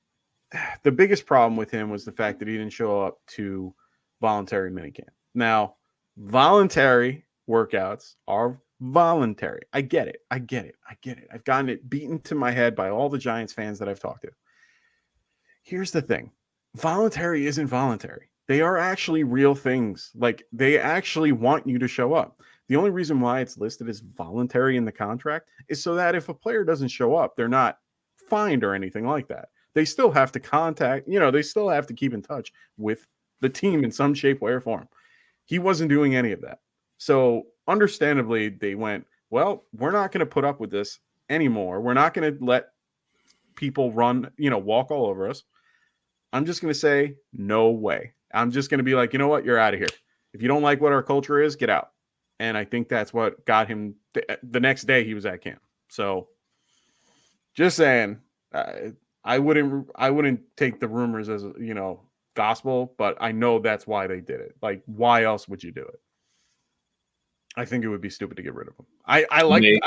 Speaker 1: the biggest problem with him was the fact that he didn't show up to voluntary minicamp. Now, voluntary workouts are voluntary. I get it. I've gotten it beaten to my head by all the Giants fans that I've talked to. Here's the thing. Voluntary isn't voluntary. They are actually real things. Like they actually want you to show up. The only reason why it's listed as voluntary in the contract is so that if a player doesn't show up, they're not fined or anything like that. They still have to they still have to keep in touch with the team in some shape, way, or form. He wasn't doing any of that. So, understandably, they went, well, we're not going to put up with this anymore. We're not going to let people run, walk all over us. I'm just going to say, no way. I'm just going to be like, you know what? You're out of here. If you don't like what our culture is, get out. And I think that's what got him the next day he was at camp. So, just saying, I wouldn't take the rumors as gospel, but I know that's why they did it. Like, why else would you do it? I think it would be stupid to get rid of him.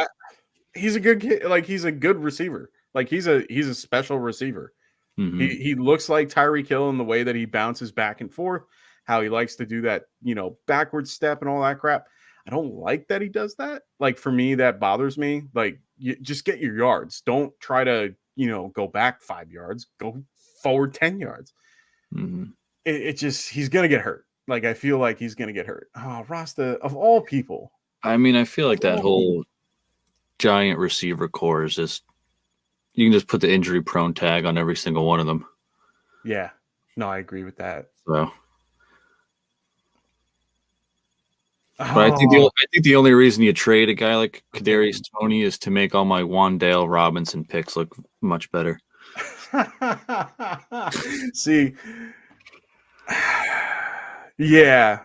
Speaker 1: He's a good kid. Like he's a good receiver. Like he's a special receiver. He looks like Tyreek Hill in the way that he bounces back and forth, how he likes to do that, backward step and all that crap. I don't like that he does that. Like for me, that bothers me. Like you just get your yards. Don't try to, go back 5 yards. Go forward 10 yards.
Speaker 2: Mm-hmm.
Speaker 1: It just, he's going to get hurt. Like, I feel like he's going to get hurt. Oh, Rasta, of all people.
Speaker 2: I mean, I feel like that whole giant receiver core is just, you can just put the injury prone tag on every single one of them.
Speaker 1: Yeah. No, I agree with that.
Speaker 2: So, but I think the only reason you trade a guy like Kadarius Toney is to make all my Wan'Dale Robinson picks look much better.
Speaker 1: See, yeah,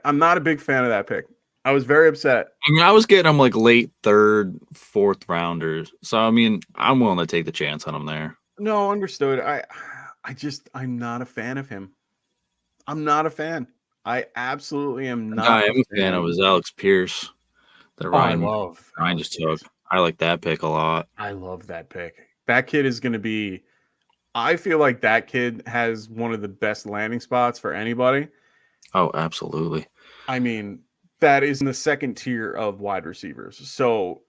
Speaker 1: I'm not a big fan of that pick. I was very upset.
Speaker 2: I mean, I was getting him like late 3rd, 4th rounders. So, I mean, I'm willing to take the chance on him there.
Speaker 1: No, understood. I'm not a fan of him. I'm not a fan. I absolutely am not.
Speaker 2: I am a fan of is Alex Pierce. That Ryan just took. I like that pick a lot.
Speaker 1: I love that pick. That kid is going to be. I feel like that kid has one of the best landing spots for anybody.
Speaker 2: Oh, absolutely.
Speaker 1: I mean, that is in the second tier of wide receivers. So,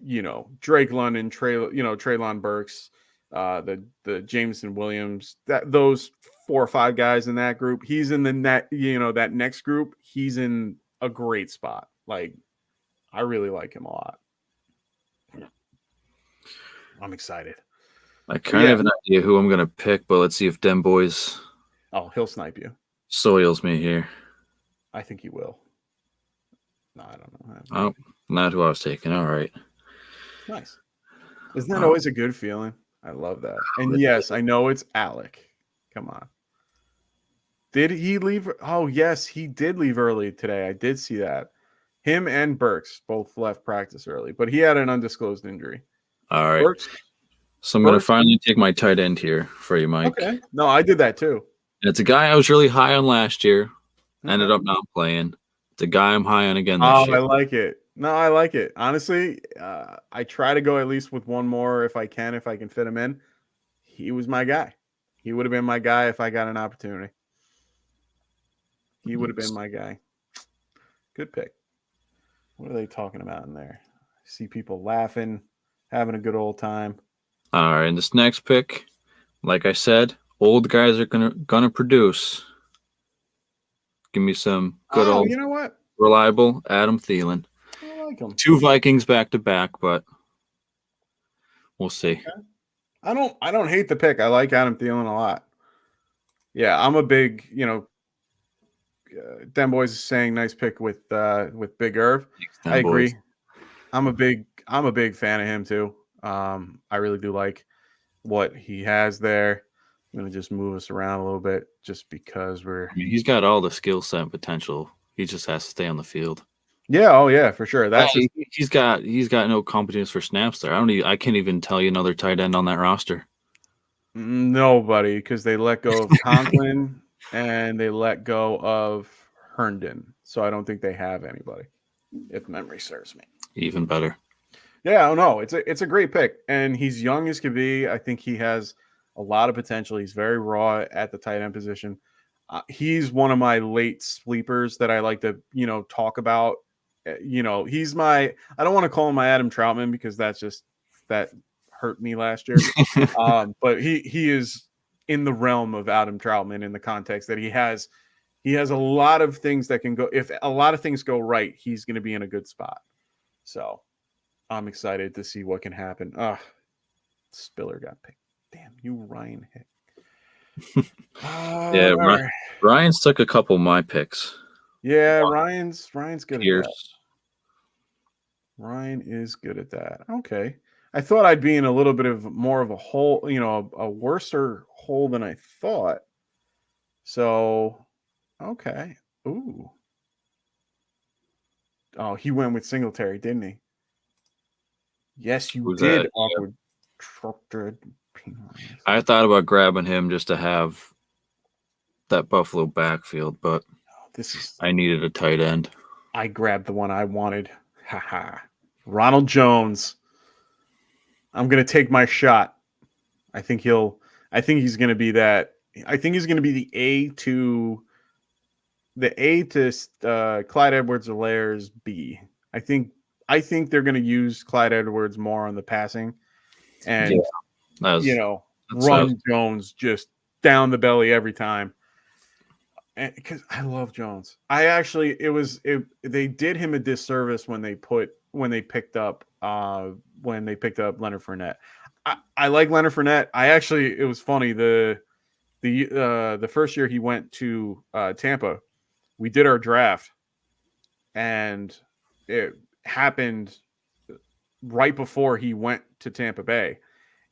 Speaker 1: Drake London, Treylon Burks, the Jameson Williams, those 4 or 5 guys in that group. He's in that next group. He's in a great spot. Like, I really like him a lot. I'm excited.
Speaker 2: I kind of have an idea who I'm going to pick, but let's see if Dem Boys.
Speaker 1: Oh, he'll snipe you.
Speaker 2: Soils me here.
Speaker 1: I think he will. No, I don't know.
Speaker 2: Oh, not who I was taking. All right.
Speaker 1: Nice. Isn't that always a good feeling? I love that. And yes, I know it's Alec. Come on. Did he leave? Oh, yes, he did leave early today. I did see that. Him and Burks both left practice early, but he had an undisclosed injury.
Speaker 2: All right. So I'm going to finally take my tight end here for you, Mike.
Speaker 1: Okay. No, I did that too.
Speaker 2: And it's a guy I was really high on last year. Ended up not playing. It's a guy I'm high on again this year.
Speaker 1: I like it. No, I like it. Honestly, I try to go at least with one more if I can fit him in. He was my guy. He would have been my guy if I got an opportunity. He would have been my guy. Good pick. What are they talking about in there? I see people laughing, having a good old time.
Speaker 2: All right, and this next pick, like I said, old guys are gonna produce. Give me some good old, reliable Adam Thielen.
Speaker 1: I like him.
Speaker 2: 2 Vikings back to back, but we'll see.
Speaker 1: Okay. I don't hate the pick. I like Adam Thielen a lot. Yeah, I'm a big, Den Boys is saying nice pick with Big Irv. I agree. I'm a big fan of him too. I really do like what he has there. I'm gonna just move us around a little bit just because
Speaker 2: he's got all the skill set and potential. He just has to stay on the field.
Speaker 1: Yeah, oh yeah, for sure.
Speaker 2: He's got no competence for snaps there. I can't even tell you another tight end on that roster.
Speaker 1: Nobody, because they let go of Conklin and they let go of Herndon. So I don't think they have anybody, if memory serves me.
Speaker 2: Even better.
Speaker 1: Yeah, no, it's a great pick. And he's young as could be. I think he has a lot of potential. He's very raw at the tight end position. He's one of my late sleepers that I like to, talk about. He's I don't want to call him my Adam Troutman because that hurt me last year. But he is in the realm of Adam Troutman in the context that he has a lot of things that can go. If a lot of things go right, he's going to be in a good spot. So I'm excited to see what can happen. Spiller got picked. Damn you, Ryan Hick.
Speaker 2: Yeah, Ryan's took a couple of my picks.
Speaker 1: Yeah, Ryan's good at that. Ryan is good at that. Okay. I thought I'd be in a little bit of more of a hole, a worser hole than I thought. So, okay. Ooh. Oh, he went with Singletary, didn't he? Yes, you did. Awkward.
Speaker 2: I thought about grabbing him just to have that Buffalo backfield, but I needed a tight end.
Speaker 1: I grabbed the one I wanted. Haha. Ronald Jones. I'm going to take my shot. I think he's going to be that. I think he's going to be the A to Clyde Edwards-Helaire's B. I think I think they're going to use Clyde Edwards more on the passing,
Speaker 2: Yeah,
Speaker 1: and
Speaker 2: that's
Speaker 1: run Jones just down the belly every time. Because I love Jones. They did him a disservice when they picked up Leonard Fournette. I like Leonard Fournette. It was funny the first year he went to Tampa, we did our draft, and it happened right before he went to Tampa Bay.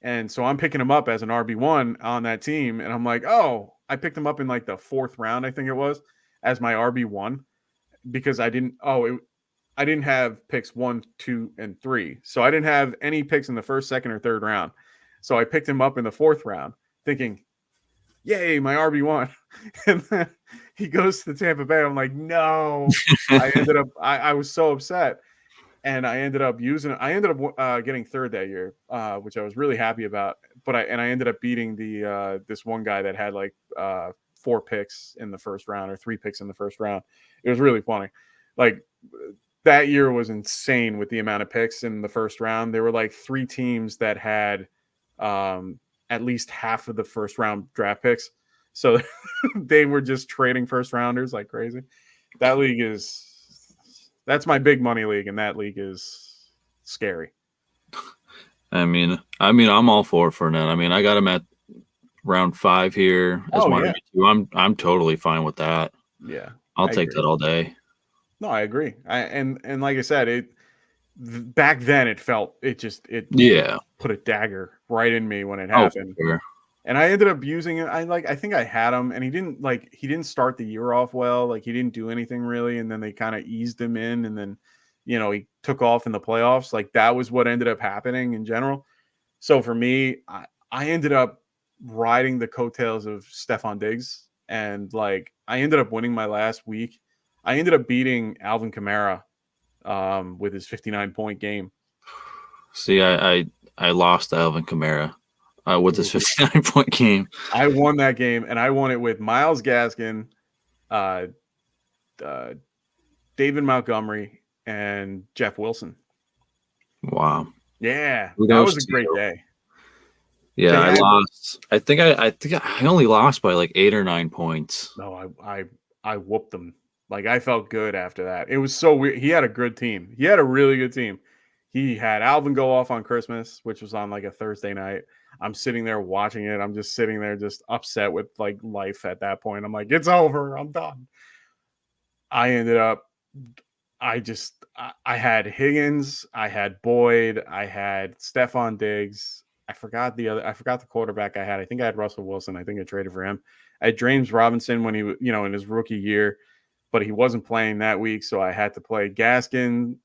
Speaker 1: And so I'm picking him up as an RB1 on that team. And I'm like, oh, I picked him up in like the 4th round, I think it was, as my RB1 because I didn't have picks 1, 2, and 3. So I didn't have any picks in the 1st, 2nd, or 3rd round. So I picked him up in the 4th round thinking, yay, my RB1. And then he goes to the Tampa Bay. I'm like, no. I was so upset. And I ended up getting 3rd that year, which I was really happy about. But I ended up beating this one guy that had like 4 picks in the 1st round or 3 picks in the 1st round. It was really funny. Like that year was insane with the amount of picks in the 1st round. There were like 3 teams that had at least half of the 1st round draft picks. So they were just trading 1st rounders like crazy. That's my big money league, and that league is scary.
Speaker 2: I mean, I'm all for Fournette. I mean, I got him at round 5 here as my RB2. I'm totally fine with that.
Speaker 1: Yeah,
Speaker 2: I'll take that all day.
Speaker 1: No, I agree. And like I said, back then it put a dagger right in me when it happened.
Speaker 2: Oh, sure.
Speaker 1: And I ended up using it. I think I had him, and he didn't start the year off well. Like he didn't do anything really, and then they kind of eased him in, and then he took off in the playoffs. Like that was what ended up happening in general. So for me, I ended up riding the coattails of Stephon Diggs, and like I ended up winning my last week. I ended up beating Alvin Kamara with his 59-point game.
Speaker 2: See, I lost Alvin Kamara with his 59-point game.
Speaker 1: I won that game, and I won it with Myles Gaskin, David Montgomery, and Jeff Wilson.
Speaker 2: Wow.
Speaker 1: Yeah, that was a great day.
Speaker 2: Yeah, I lost. I think I only lost by like 8 or 9 points.
Speaker 1: No, I whooped them. Like I felt good after that. It was so weird. He had a good team. He had a really good team. He had Alvin go off on Christmas, which was on like a Thursday night. I'm sitting there watching it. I'm just sitting there just upset with like life at that point. I'm like, it's over. I'm done. I had Higgins, I had Boyd, I had Stephon Diggs. I forgot the quarterback I had. I think I had Russell Wilson. I think I traded for him. I had James Robinson when he, in his rookie year, but he wasn't playing that week. So I had to play Gaskin.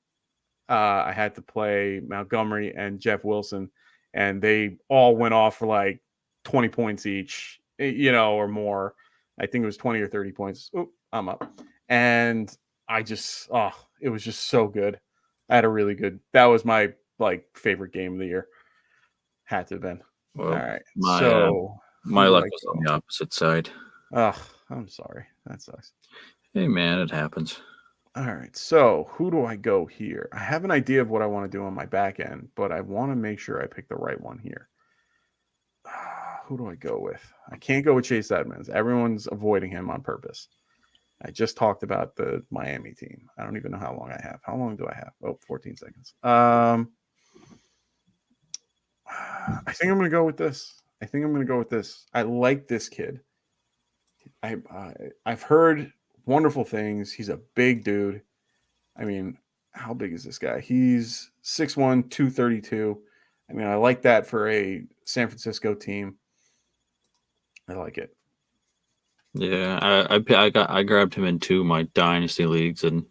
Speaker 1: I had to play Montgomery and Jeff Wilson, and they all went off for like 20 points each, or more. I think it was 20 or 30 points. Oh, I'm up. And it was just so good. I had a really good, that was my like favorite game of the year. Had to have been.
Speaker 2: Well,
Speaker 1: all right.
Speaker 2: My luck was on the opposite side.
Speaker 1: Oh, I'm sorry. That sucks.
Speaker 2: Hey man, it happens.
Speaker 1: All right. So who do I go here? I have an idea of what I want to do on my back end, but I want to make sure I pick the right one here. Who do I go with? I can't go with Chase Edmonds. Everyone's avoiding him on purpose. I just talked about the Miami team. I don't even know how long I have. How long do I have? Oh, 14 seconds. I think I'm going to go with this. I like this kid. I've heard wonderful things. He's a big dude. I mean, how big is this guy? He's 6'1", 232. I mean, I like that for a San Francisco team. I like it.
Speaker 2: Yeah, I grabbed him in 2 of my Dynasty leagues, and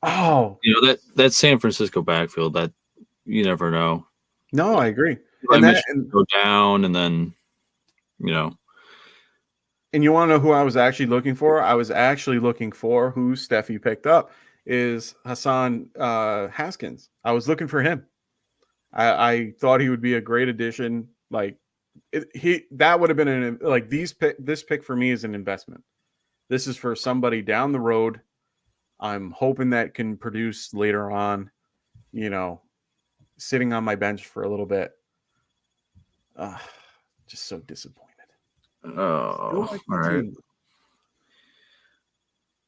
Speaker 2: that San Francisco backfield, that you never know.
Speaker 1: No, I agree.
Speaker 2: And go down, and then
Speaker 1: And you want to know who I was actually looking for? I was actually looking for who Steffi picked up is Hassan Haskins. I was looking for him. I thought he would be a great addition. Like that would have been this pick for me is an investment. This is for somebody down the road. I'm hoping that can produce later on. you know, sitting on my bench for a little bit. Just so disappointed.
Speaker 2: Oh,
Speaker 1: Still like
Speaker 2: all
Speaker 1: my
Speaker 2: right.
Speaker 1: team.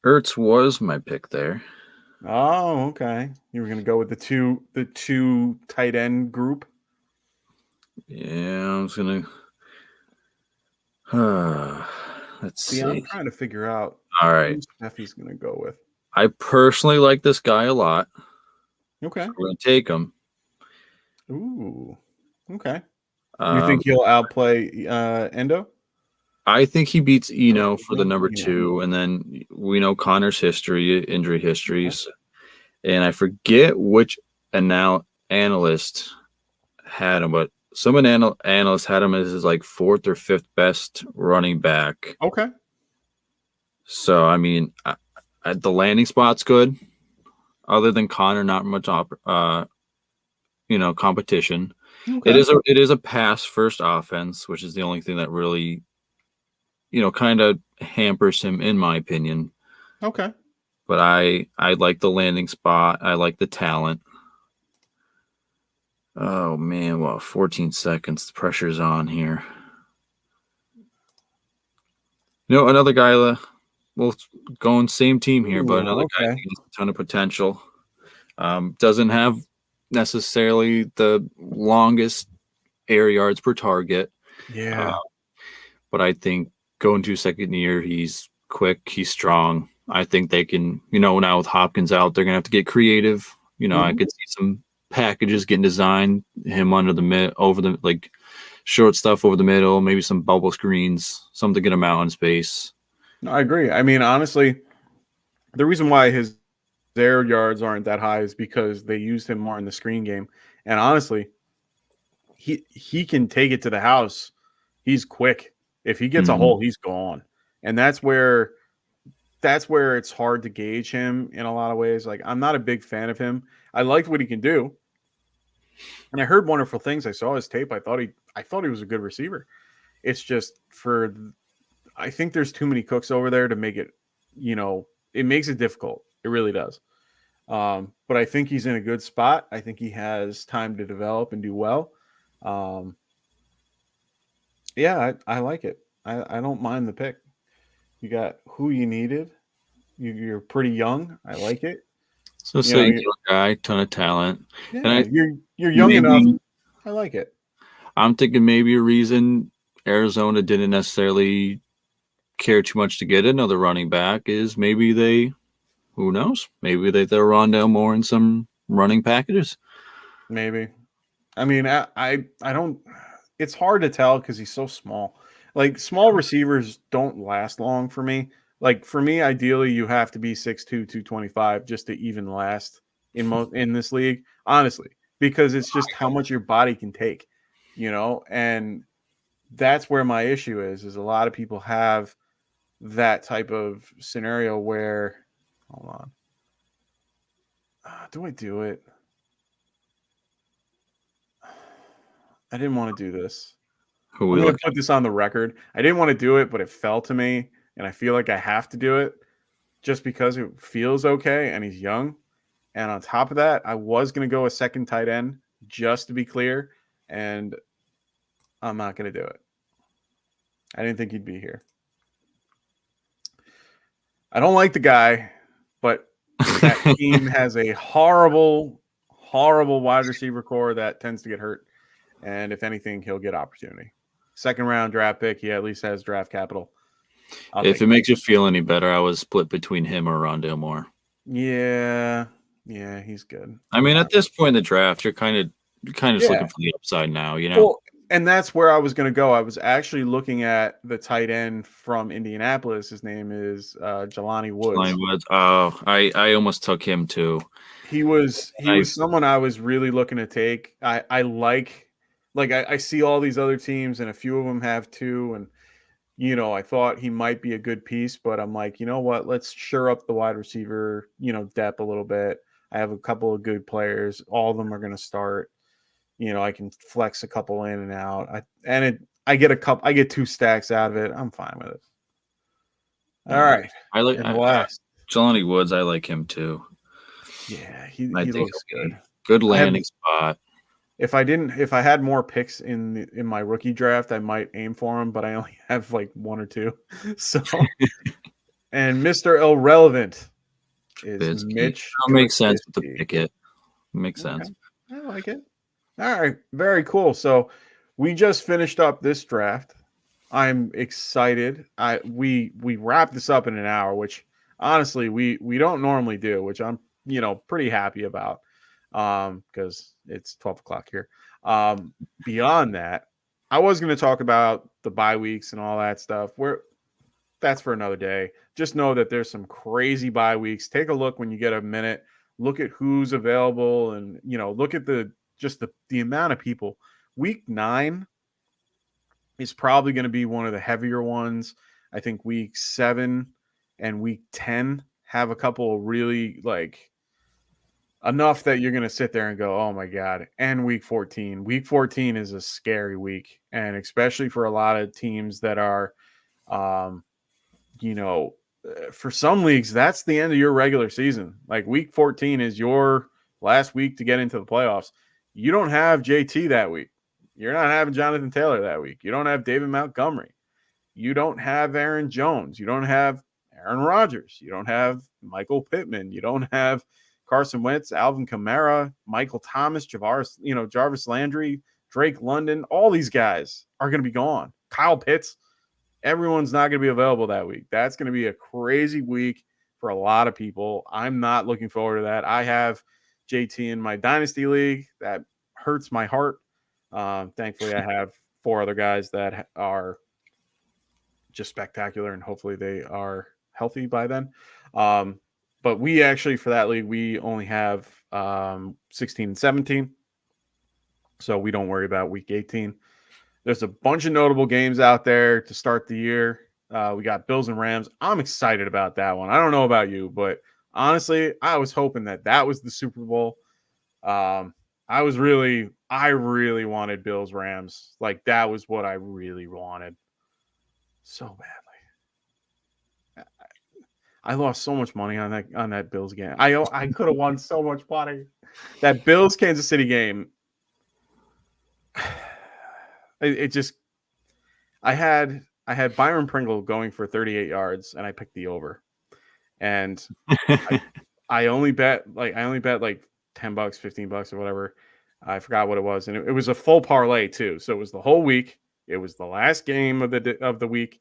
Speaker 2: Ertz was my pick there.
Speaker 1: Oh, okay. You were gonna go with the two tight end group.
Speaker 2: Yeah, I was gonna. Let's
Speaker 1: See, I'm
Speaker 2: see.
Speaker 1: trying to figure out
Speaker 2: All right.
Speaker 1: who Steffi's gonna go with.
Speaker 2: I personally like this guy a lot.
Speaker 1: Okay.
Speaker 2: So we're gonna take him.
Speaker 1: Ooh. Okay. You think
Speaker 2: Um,
Speaker 1: he'll outplay Endo?
Speaker 2: I think he beats
Speaker 1: Or
Speaker 2: Eno for the number
Speaker 1: Eno?
Speaker 2: 2, and then we know Connor's history, injury
Speaker 1: Okay.
Speaker 2: histories, and I forget which analyst had him, but some analysts had him as his like 4th or 5th best running back.
Speaker 1: Okay.
Speaker 2: So I mean, the landing spot's good. Other than Connor, not much competition.
Speaker 1: Okay.
Speaker 2: It is a pass first offense, which is the only thing that really kind of hampers him in my opinion.
Speaker 1: Okay.
Speaker 2: But I like the landing spot. I like the talent. Oh man, well, 14 seconds. The pressure's on here. Another guy. Well, going same team here, but
Speaker 1: Ooh,
Speaker 2: another guy I
Speaker 1: okay.
Speaker 2: think has a ton of potential. Doesn't have necessarily the longest air yards per target,
Speaker 1: Yeah.
Speaker 2: but I think going to second year, he's quick, he's strong. I think they can, now with Hopkins out, they're gonna have to get creative. I
Speaker 1: Mhm.
Speaker 2: could see some packages getting designed, him under the mid, over the like short stuff over the middle, maybe some bubble screens, something to get him out in space.
Speaker 1: No, I agree. I mean, honestly, the reason why his air yards aren't that high is because they used him more in the screen game. And honestly, he can take it to the house. He's quick. If he gets a
Speaker 2: Mm-hmm.
Speaker 1: hole, he's gone. And that's where it's hard to gauge him in a lot of ways. Like I'm not a big fan of him. I liked what he can do. And I heard wonderful things. I saw his tape. I thought he was a good receiver. It's just I think there's too many cooks over there to make it, it makes it difficult. It really does. But I think he's in a good spot. I think he has time to develop and do well. Um, yeah, I like it. I don't mind the pick. You got who you needed. You're pretty young. I like it.
Speaker 2: So
Speaker 1: You
Speaker 2: say
Speaker 1: know,
Speaker 2: young guy, ton of talent, and
Speaker 1: yeah,
Speaker 2: I
Speaker 1: you're young enough.
Speaker 2: maybe
Speaker 1: I like it.
Speaker 2: I'm thinking maybe a reason Arizona didn't necessarily care too much to get another running back is maybe who knows, maybe they throw Rondell Moore in some running packages.
Speaker 1: Maybe. I mean, I don't. It's hard to tell because he's so small. Like small receivers don't last long for me. Like for me, ideally, you have to be 6'2", 225 just to even last in this league. Honestly, because it's just how much your body can take, and that's where my issue is a lot of people have that type of scenario where, hold on, do I do it? I didn't want to do this.
Speaker 2: Who
Speaker 1: I'm
Speaker 2: we
Speaker 1: going to
Speaker 2: look
Speaker 1: put this on the record. I didn't want to do it, but it fell to me, and I feel like I have to do it just because it feels okay, and he's young. And on top of that, I was going to go a second tight end, just to be clear, and I'm not going to do it. I didn't think he'd be here. I don't like the guy, but that
Speaker 2: at?
Speaker 1: team has a horrible, horrible wide receiver core that tends to get hurt. And if anything, he'll get opportunity. Second round draft pick, he at least has draft capital. I'll
Speaker 2: If
Speaker 1: take
Speaker 2: it
Speaker 1: that.
Speaker 2: makes you feel any better, I was split between him or Rondell Moore.
Speaker 1: Yeah, he's good.
Speaker 2: I mean, at this point in the draft, you're kind of just
Speaker 1: Yeah.
Speaker 2: looking for the upside now,
Speaker 1: Well, and that's where I was going to go. I was actually looking at the tight end from Indianapolis. His name is Jelani
Speaker 2: Jelani
Speaker 1: Woods.
Speaker 2: Woods. Oh, I almost took him too.
Speaker 1: He was someone I was really looking to take. I like I see all these other teams and a few of them have two, and I thought he might be a good piece, but I'm like, you know what? Let's shore up the wide receiver, depth a little bit. I have a couple of good players. All of them are going to start. I can flex a couple in and out. I get two stacks out of it. I'm fine with it. All
Speaker 2: Yeah,
Speaker 1: right.
Speaker 2: I like
Speaker 1: And last.
Speaker 2: Jelani Woods. I like him too.
Speaker 1: Yeah,
Speaker 2: I
Speaker 1: he
Speaker 2: think
Speaker 1: looks
Speaker 2: he'll be
Speaker 1: good.
Speaker 2: Good
Speaker 1: I have
Speaker 2: landing spot.
Speaker 1: if I had more picks in my rookie draft, I might aim for him, but I only have like one or two. So, and Mr. Irrelevant is
Speaker 2: Trubisky.
Speaker 1: Mitch
Speaker 2: That makes sense with the
Speaker 1: Trubisky.
Speaker 2: Pickett. Makes
Speaker 1: Okay,
Speaker 2: sense.
Speaker 1: I like it. All right, very cool. So we just finished up this draft. I'm excited. We wrapped this up in an hour, which honestly we don't normally do, which I'm pretty happy about, because it's 12 o'clock here. Beyond that, I was going to talk about the bye weeks and all that stuff. That's for another day. Just know that there's some crazy bye weeks. Take a look when you get a minute. Look at who's available, and look at the amount of people. Week 9 is probably going to be one of the heavier ones. I think week 7 and week 10 have a couple of really like enough that you're going to sit there and go, oh my God. And week 14. Week 14 is a scary week. And especially for a lot of teams that are, um, you know, for some leagues, that's the end of your regular season. Like week 14 is your last week to get into the playoffs. You don't have JT that week. You're not having Jonathan Taylor that week. You don't have David Montgomery. You don't have Aaron Jones. You don't have Aaron Rodgers. You don't have Michael Pittman. You don't have Carson Wentz, Alvin Kamara, Michael Thomas, Jarvis Landry, Drake London. All these guys are going to be gone. Kyle Pitts. Everyone's not going to be available that week. That's going to be a crazy week for a lot of people. I'm not looking forward to that. I have JT in my Dynasty League. That hurts my heart. Thankfully, I have 4 other guys that are just spectacular, and hopefully they are healthy by then. But we actually, for that league, we only have 16 and 17. So we don't worry about week 18. There's a bunch of notable games out there to start the year. We got Bills and Rams. I'm excited about that one. I don't know about you, but honestly, I was hoping that was the Super Bowl. I really wanted Bills Rams. Like that was what I really wanted so badly. I lost so much money on that Bills game. I could have won so much money. That Bills Kansas City game. It just I had Byron Pringle going for 38 yards, and I picked the over. And I only bet like $10, $15 or whatever. I forgot what it was, and it was a full parlay too. So it was the whole week. It was the last game of the week,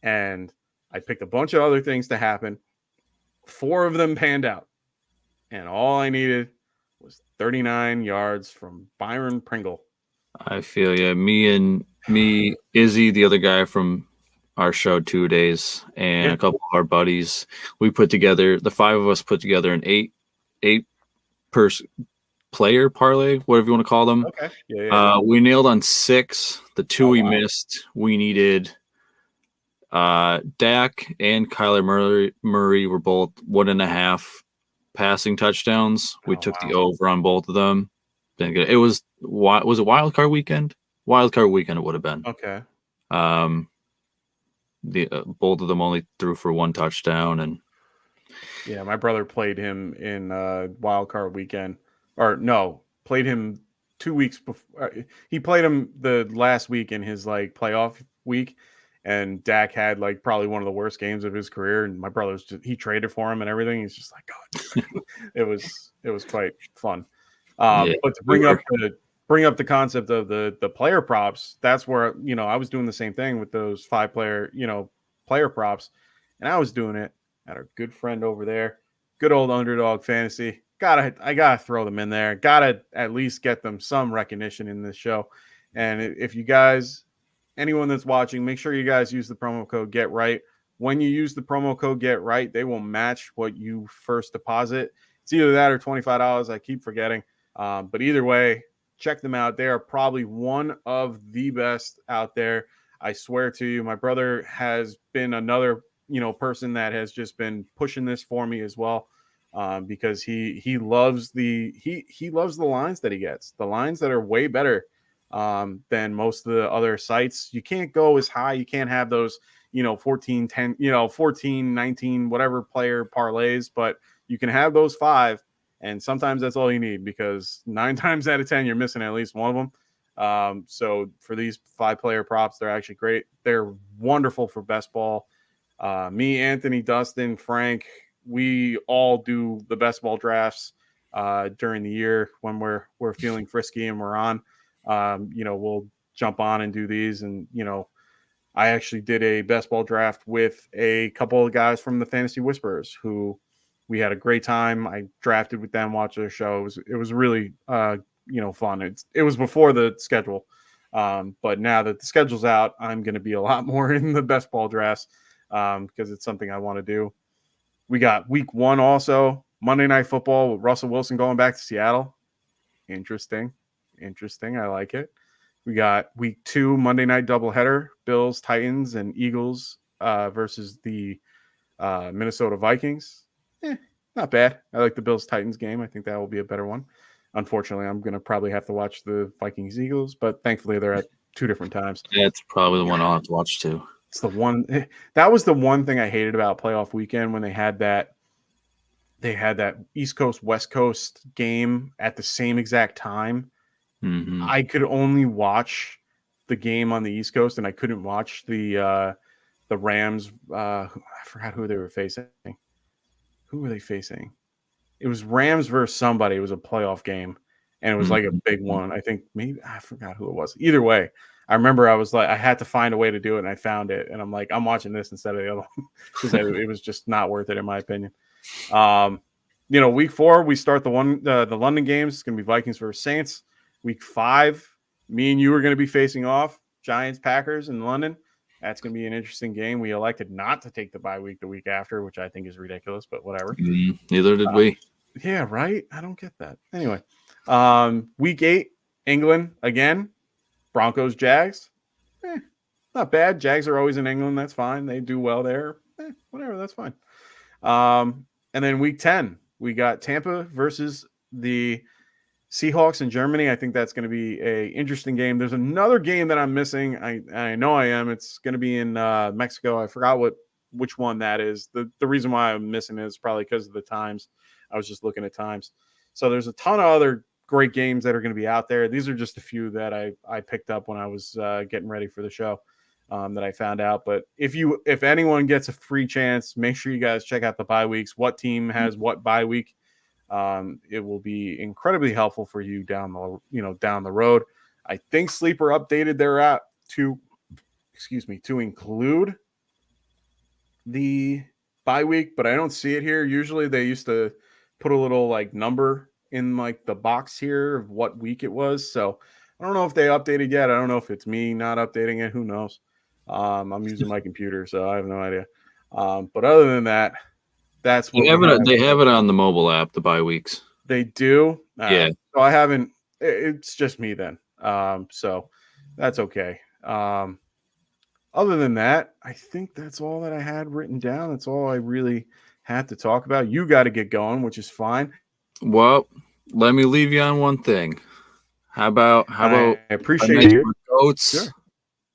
Speaker 1: and I picked a bunch of other things to happen. 4 of them panned out, and all I needed was 39 yards from Byron Pringle.
Speaker 2: I feel you. Me, Izzy, the other guy from our show 2 days, and a couple of our buddies, the 5 of us put together an eight person player parlay, whatever you want to call them.
Speaker 1: Okay. Yeah.
Speaker 2: We nailed on 6. The 2 we missed, we needed Dak and Kyler Murray were both 1.5 passing touchdowns. We took the over on both of them. It was it Wild Card Weekend? Wild Card Weekend it would have been.
Speaker 1: Okay.
Speaker 2: Both of them only threw for 1 touchdown, and
Speaker 1: yeah, my brother played him in Wild Card Weekend, or no, played him 2 weeks before. He played him the last week in his like playoff week, and Dak had like probably one of the worst games of his career. And my he traded for him and everything. He's just like, God, it was quite fun. But to bring up the concept of the player props, that's where I was doing the same thing with those 5-player player props, and I was doing it at a good friend over there, good old Underdog Fantasy. I gotta throw them in there. Gotta at least get them some recognition in this show. And if you guys, anyone that's watching, make sure you guys use the promo code Get Right. When you use the promo code Get Right, they will match what you first deposit. It's either that or $25. I keep forgetting. But either way, check them out. They are probably one of the best out there. I swear to you, my brother has been another, person that has just been pushing this for me as well. Because he loves he loves the lines that he gets, the lines that are way better than most of the other sites. You can't go as high. You can't have those, 14, 10, 14, 19, whatever player parlays, but you can have those 5. And sometimes that's all you need, because 9 times out of 10, you're missing at least one of them. So for these 5-player props, they're actually great. They're wonderful for best ball. Me, Anthony, Dustin, Frank, we all do the best ball drafts during the year when we're feeling frisky and we're on. We'll jump on and do these. And, I actually did a best ball draft with a couple of guys from the Fantasy Whisperers who we had a great time. I drafted with them, watched their show. It was really, fun. It was before the schedule. But now that the schedule's out, I'm going to be a lot more in the best ball drafts because it's something I want to do. We got week 1 also, Monday Night Football with Russell Wilson going back to Seattle. Interesting. I like it. We got week 2, Monday night doubleheader, Bills, Titans, and Eagles versus the Minnesota Vikings. Not bad. I like the Bills-Titans game. I think that will be a better one. Unfortunately, I'm going to probably have to watch the Vikings-Eagles, but thankfully they're at 2 different times.
Speaker 2: That's probably the one I'll have to watch too.
Speaker 1: It's the one that was the one thing I hated about playoff weekend when they had that East Coast West Coast game at the same exact time.
Speaker 2: Mm-hmm.
Speaker 1: I could only watch the game on the East Coast, and I couldn't watch the Rams. I forgot who they were facing. Who were they facing? It was Rams versus somebody. It was a playoff game, and it was like a big one. I think maybe I forgot who it was. Either way, I remember I was like, I had to find a way to do it, and I found it. And I'm like, I'm watching this instead of the other one because it was just not worth it in my opinion. Week 4 we start the London games. It's going to be Vikings versus Saints. Week 5, me and you are going to be facing off, Giants, Packers in London. That's going to be an interesting game. We elected not to take the bye week the week after, which I think is ridiculous, but whatever.
Speaker 2: Neither did we.
Speaker 1: Yeah, right? I don't get that. Anyway, week 8, England again. Broncos, Jags. Not bad. Jags are always in England. That's fine. They do well there. Whatever, that's fine. And then week 10, we got Tampa versus the Seahawks in Germany. I think that's going to be a interesting game. There's another game that I'm missing. I know I am. It's going to be in Mexico. I forgot which one that is. The reason why I'm missing it is probably because of the times. I was just looking at times. So there's a ton of other great games that are going to be out there. These are just a few that I picked up when I was getting ready for the show that I found out. But if anyone gets a free chance, make sure you guys check out the bye weeks. What team has what bye week? It will be incredibly helpful for you down the road. I think Sleeper updated their app to include the bye week, but I don't see it here. Usually they used to put a little like number in like the box here of what week it was. So I don't know if they updated yet. I don't know if it's me not updating it. Who knows? I'm using my computer, so I have no idea. But other than that, that's what
Speaker 2: they have it on the mobile app, the bye weeks.
Speaker 1: They do.
Speaker 2: Yeah.
Speaker 1: So I haven't. It's just me then. So that's okay. Other than that, I think that's all that I had written down. That's all I really had to talk about. You got to get going, which is fine.
Speaker 2: Well, let me leave you on one thing. How about
Speaker 1: I appreciate you.
Speaker 2: Goats. Sure.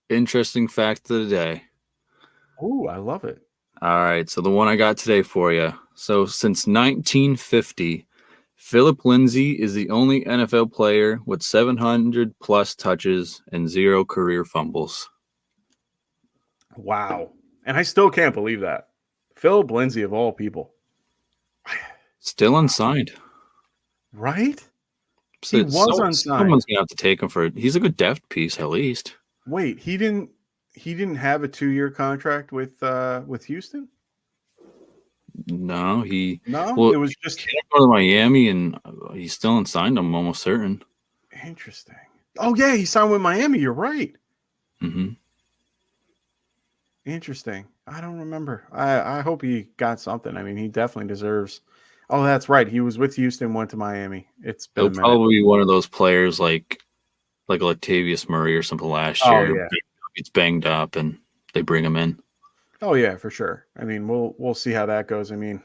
Speaker 2: Interesting fact of the day.
Speaker 1: Oh, I love it.
Speaker 2: All right, so the one I got today for you. So since 1950, Philip Lindsay is the only NFL player with 700 plus touches and 0 career fumbles.
Speaker 1: Wow. And I still can't believe that. Philip Lindsay, of all people.
Speaker 2: Still unsigned.
Speaker 1: Right?
Speaker 2: So
Speaker 1: he was unsigned.
Speaker 2: Someone's going to have to take him for – he's a good depth piece at least.
Speaker 1: Wait, he didn't have a 2-year contract with Houston?
Speaker 2: No,
Speaker 1: it was just
Speaker 2: he go to Miami, and he's still unsigned. I'm almost certain.
Speaker 1: Interesting. Oh yeah, he signed with Miami. You're right.
Speaker 2: Mm-hmm.
Speaker 1: Interesting. I don't remember. I hope he got something. I mean, he definitely deserves. Oh, that's right. He was with Houston, went to Miami. It's been
Speaker 2: probably one of those players like Latavius Murray or something last year.
Speaker 1: Yeah.
Speaker 2: Gets banged up, and they bring him in.
Speaker 1: Oh yeah, for sure. I mean, we'll see how that goes. I mean,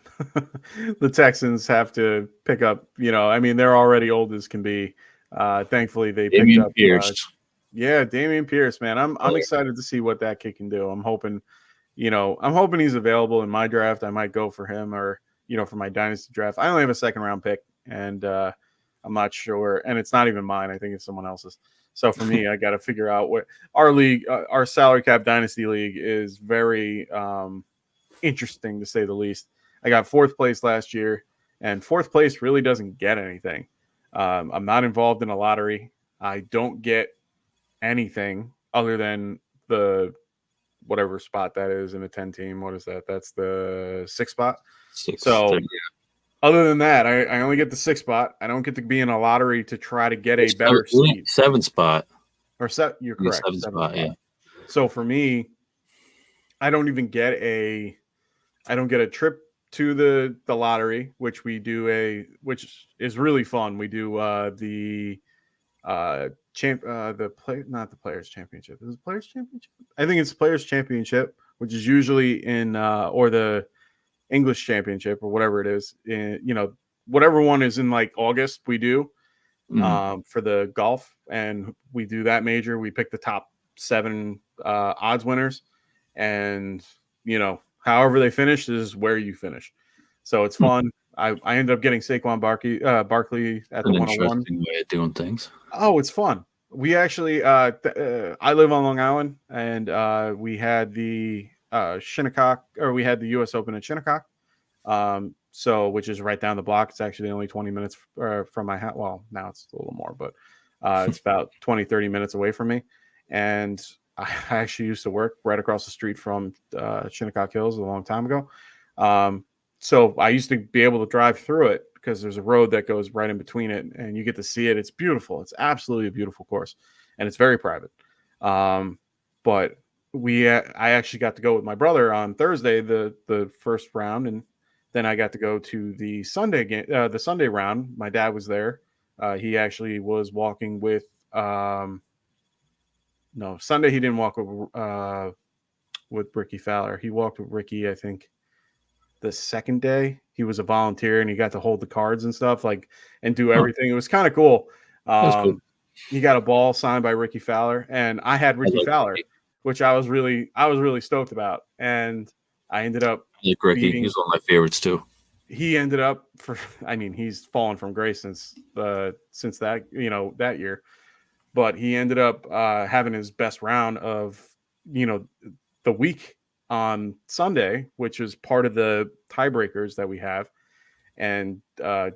Speaker 1: the Texans have to pick up. I mean, they're already old as can be. Thankfully, they picked up
Speaker 2: Pierce.
Speaker 1: Dameon Pierce, man. I'm excited to see what that kid can do. I'm hoping he's available in my draft. I might go for him, or for my dynasty draft. I only have a 2nd round pick, and I'm not sure. And it's not even mine. I think it's someone else's. So for me, I got to figure out what our league, our salary cap dynasty league, is very interesting to say the least. I got fourth place last year, and fourth place really doesn't get anything. I'm not involved in a lottery. I don't get anything other than the whatever spot that is in a 10 team. What is that? That's the 6th spot. So other than that, I only get the 6th spot. I don't get to be in a lottery to try to get a better seat.
Speaker 2: 7th spot.
Speaker 1: Or set, you're correct.
Speaker 2: 7th spot, yeah.
Speaker 1: So for me, I don't even get a trip to the lottery, which we do which is really fun. We do not the Players Championship. Is it Players Championship? I think it's Players Championship, which is usually in or the English Championship or whatever it is. Whatever one is in like August, we do for the golf, and we do that major. We pick the top 7 odds winners, and however they finish is where you finish. So it's fun. I ended up getting Saquon Barkley at the 101.
Speaker 2: Interesting way of doing things.
Speaker 1: Oh, it's fun. We actually, I live on Long Island, and we had the Shinnecock, or we had the U.S. Open at Shinnecock, which is right down the block. It's actually only 20 minutes from my house. Well, now it's a little more, but it's about 20, 30 minutes away from me. And I actually used to work right across the street from Shinnecock Hills a long time ago. So I used to be able to drive through it because there's a road that goes right in between it, and you get to see it. It's beautiful. It's absolutely a beautiful course, and it's very private. But I actually got to go with my brother on Thursday, the first round, and then I got to go to the Sunday game, the Sunday round. My dad was there. He actually was walking with. No, Sunday he didn't walk with Ricky Fowler. He walked with Ricky, I think, the second day. He was a volunteer, and he got to hold the cards and stuff, and do everything. It was kind of cool.
Speaker 2: Cool.
Speaker 1: He got a ball signed by Ricky Fowler, and I had Ricky Fowler, which I was really stoked about. And I ended up
Speaker 2: Ricky. He's one of my favorites too.
Speaker 1: He ended up he's fallen from grace since that that year. But he ended up having his best round of, the week on Sunday, which is part of the tiebreakers that we have. And I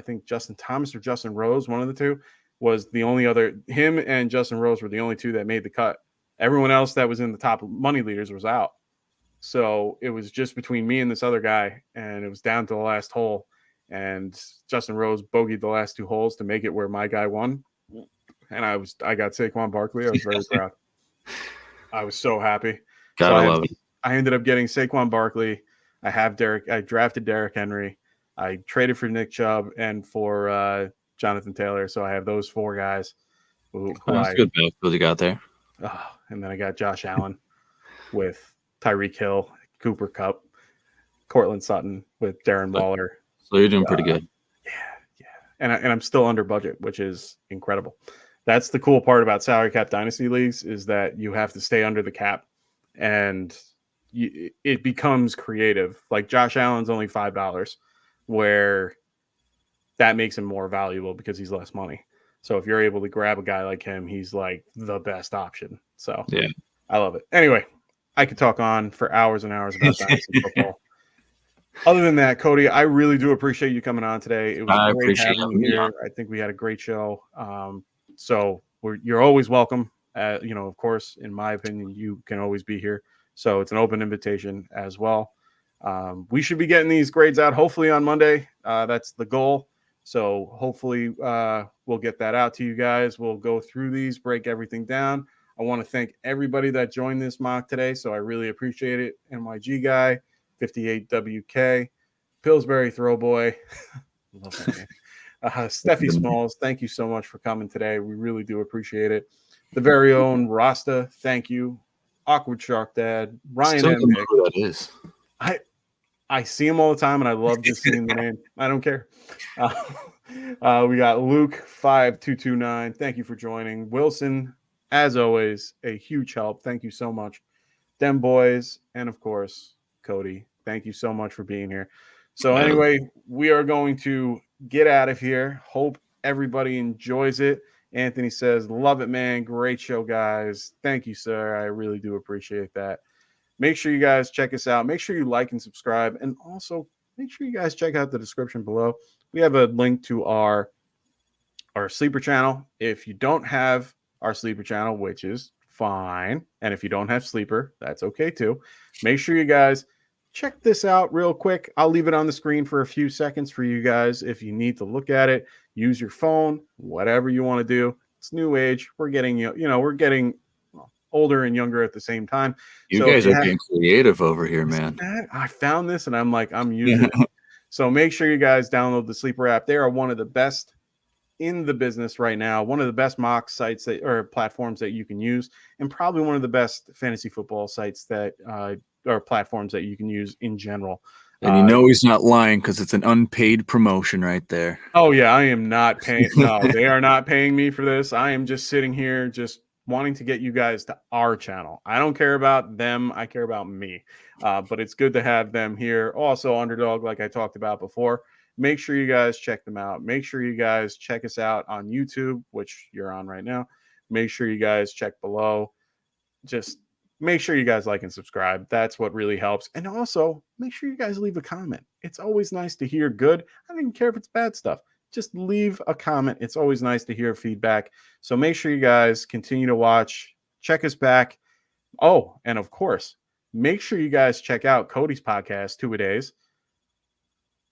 Speaker 1: think Justin Thomas or Justin Rose, one of the two, was the only other. Him and Justin Rose were the only two that made the cut. Everyone else that was in the top money leaders was out. So it was just between me and this other guy, and it was down to the last hole. And Justin Rose bogeyed the last 2 holes to make it where my guy won. And I got Saquon Barkley. I was very proud. I was so happy.
Speaker 2: Gotta love it.
Speaker 1: I ended up getting Saquon Barkley. I drafted Derrick Henry. I traded for Nick Chubb and for Jonathan Taylor. So I have those 4 guys.
Speaker 2: That's good backfield you got there.
Speaker 1: And then I got Josh Allen with Tyreek Hill, Cooper Kupp, Cortland Sutton with Darren Waller.
Speaker 2: So you're doing pretty good.
Speaker 1: Yeah. And I'm still under budget, which is incredible. That's the cool part about salary cap dynasty leagues, is that you have to stay under the cap, and it becomes creative. Like Josh Allen's only $5, where that makes him more valuable because he's less money. So if you're able to grab a guy like him, he's like the best option. So
Speaker 2: yeah,
Speaker 1: I love it. Anyway, I could talk on for hours and hours about dynasty football. Other than that, Cody, I really do appreciate you coming on today. It was great having you here. I think we had a great show. So you're always welcome. Of course, in my opinion, you can always be here. So it's an open invitation as well. We should be getting these grades out hopefully on Monday. That's the goal. So hopefully we'll get that out to you guys. We'll go through these, break everything down. I want to thank everybody that joined this mock today. So I really appreciate it. NYG Guy, 58WK, Pillsbury Throwboy. Love that name. Steffi Smalls, thank you so much for coming today. We really do appreciate it. The very own Rasta, thank you. Awkward Shark Dad, Ryan M.
Speaker 2: Who that is.
Speaker 1: I see him all the time, and I love just seeing the name. I don't care. We got Luke 5229. Thank you for joining. Wilson, as always, a huge help. Thank you so much. Dem Boys, and of course, Cody. Thank you so much for being here. So anyway, we are going to get out of here. Hope everybody enjoys it. Anthony says, love it, man. Great show, guys. Thank you, sir. I really do appreciate that. Make sure you guys check us out. Make sure you like and subscribe. And also make sure you guys check out the description below. We have a link to our sleeper channel. If you don't have our sleeper channel, which is fine, and if you don't have sleeper, that's okay too. Make sure you guys check this out real quick. I'll leave it on the screen for a few seconds for you guys if you need to look at it. Use your phone, whatever you want to do. It's new age. We're getting we're getting older and younger at the same time.
Speaker 2: You guys are being creative over here, man.
Speaker 1: I found this and I'm using it. So make sure you guys download the Sleeper app. They are one of the best in the business right now, one of the best mock sites or platforms that you can use, and probably one of the best fantasy football sites that or platforms that you can use in general.
Speaker 2: And he's not lying because it's an unpaid promotion right there.
Speaker 1: Oh yeah, I am not paying. No, they are not paying me for this. I am just sitting here just wanting to get you guys to our channel. I don't care about them. I care about me. But it's good to have them here. Also, Underdog, like I talked about before. Make sure you guys check them out. Make sure you guys check us out on YouTube, which you're on right now. Make sure you guys check below. Just make sure you guys like and subscribe. That's what really helps. And also, make sure you guys leave a comment. It's always nice to hear good. I don't even care if it's bad stuff. Just leave a comment. It's always nice to hear feedback. So make sure you guys continue to watch. Check us back. Oh, and of course, make sure you guys check out Cody's podcast, 2 a Days.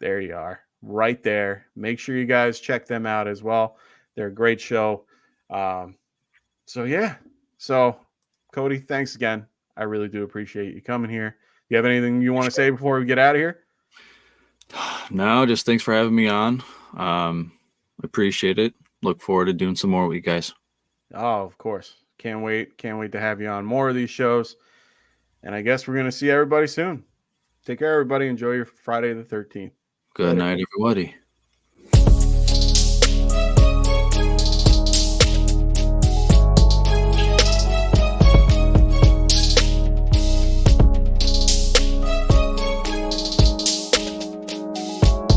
Speaker 1: There you are. Right there. Make sure you guys check them out as well. They're a great show. So Cody, thanks again. I really do appreciate you coming here. You have anything you want to say before we get out of here?
Speaker 2: No, just thanks for having me on. Appreciate it. Look forward to doing some more with you guys.
Speaker 1: Oh, of course. Can't wait to have you on more of these shows. And I guess we're going to see everybody soon. Take care, everybody. Enjoy your Friday the 13th.
Speaker 2: Good night, everybody.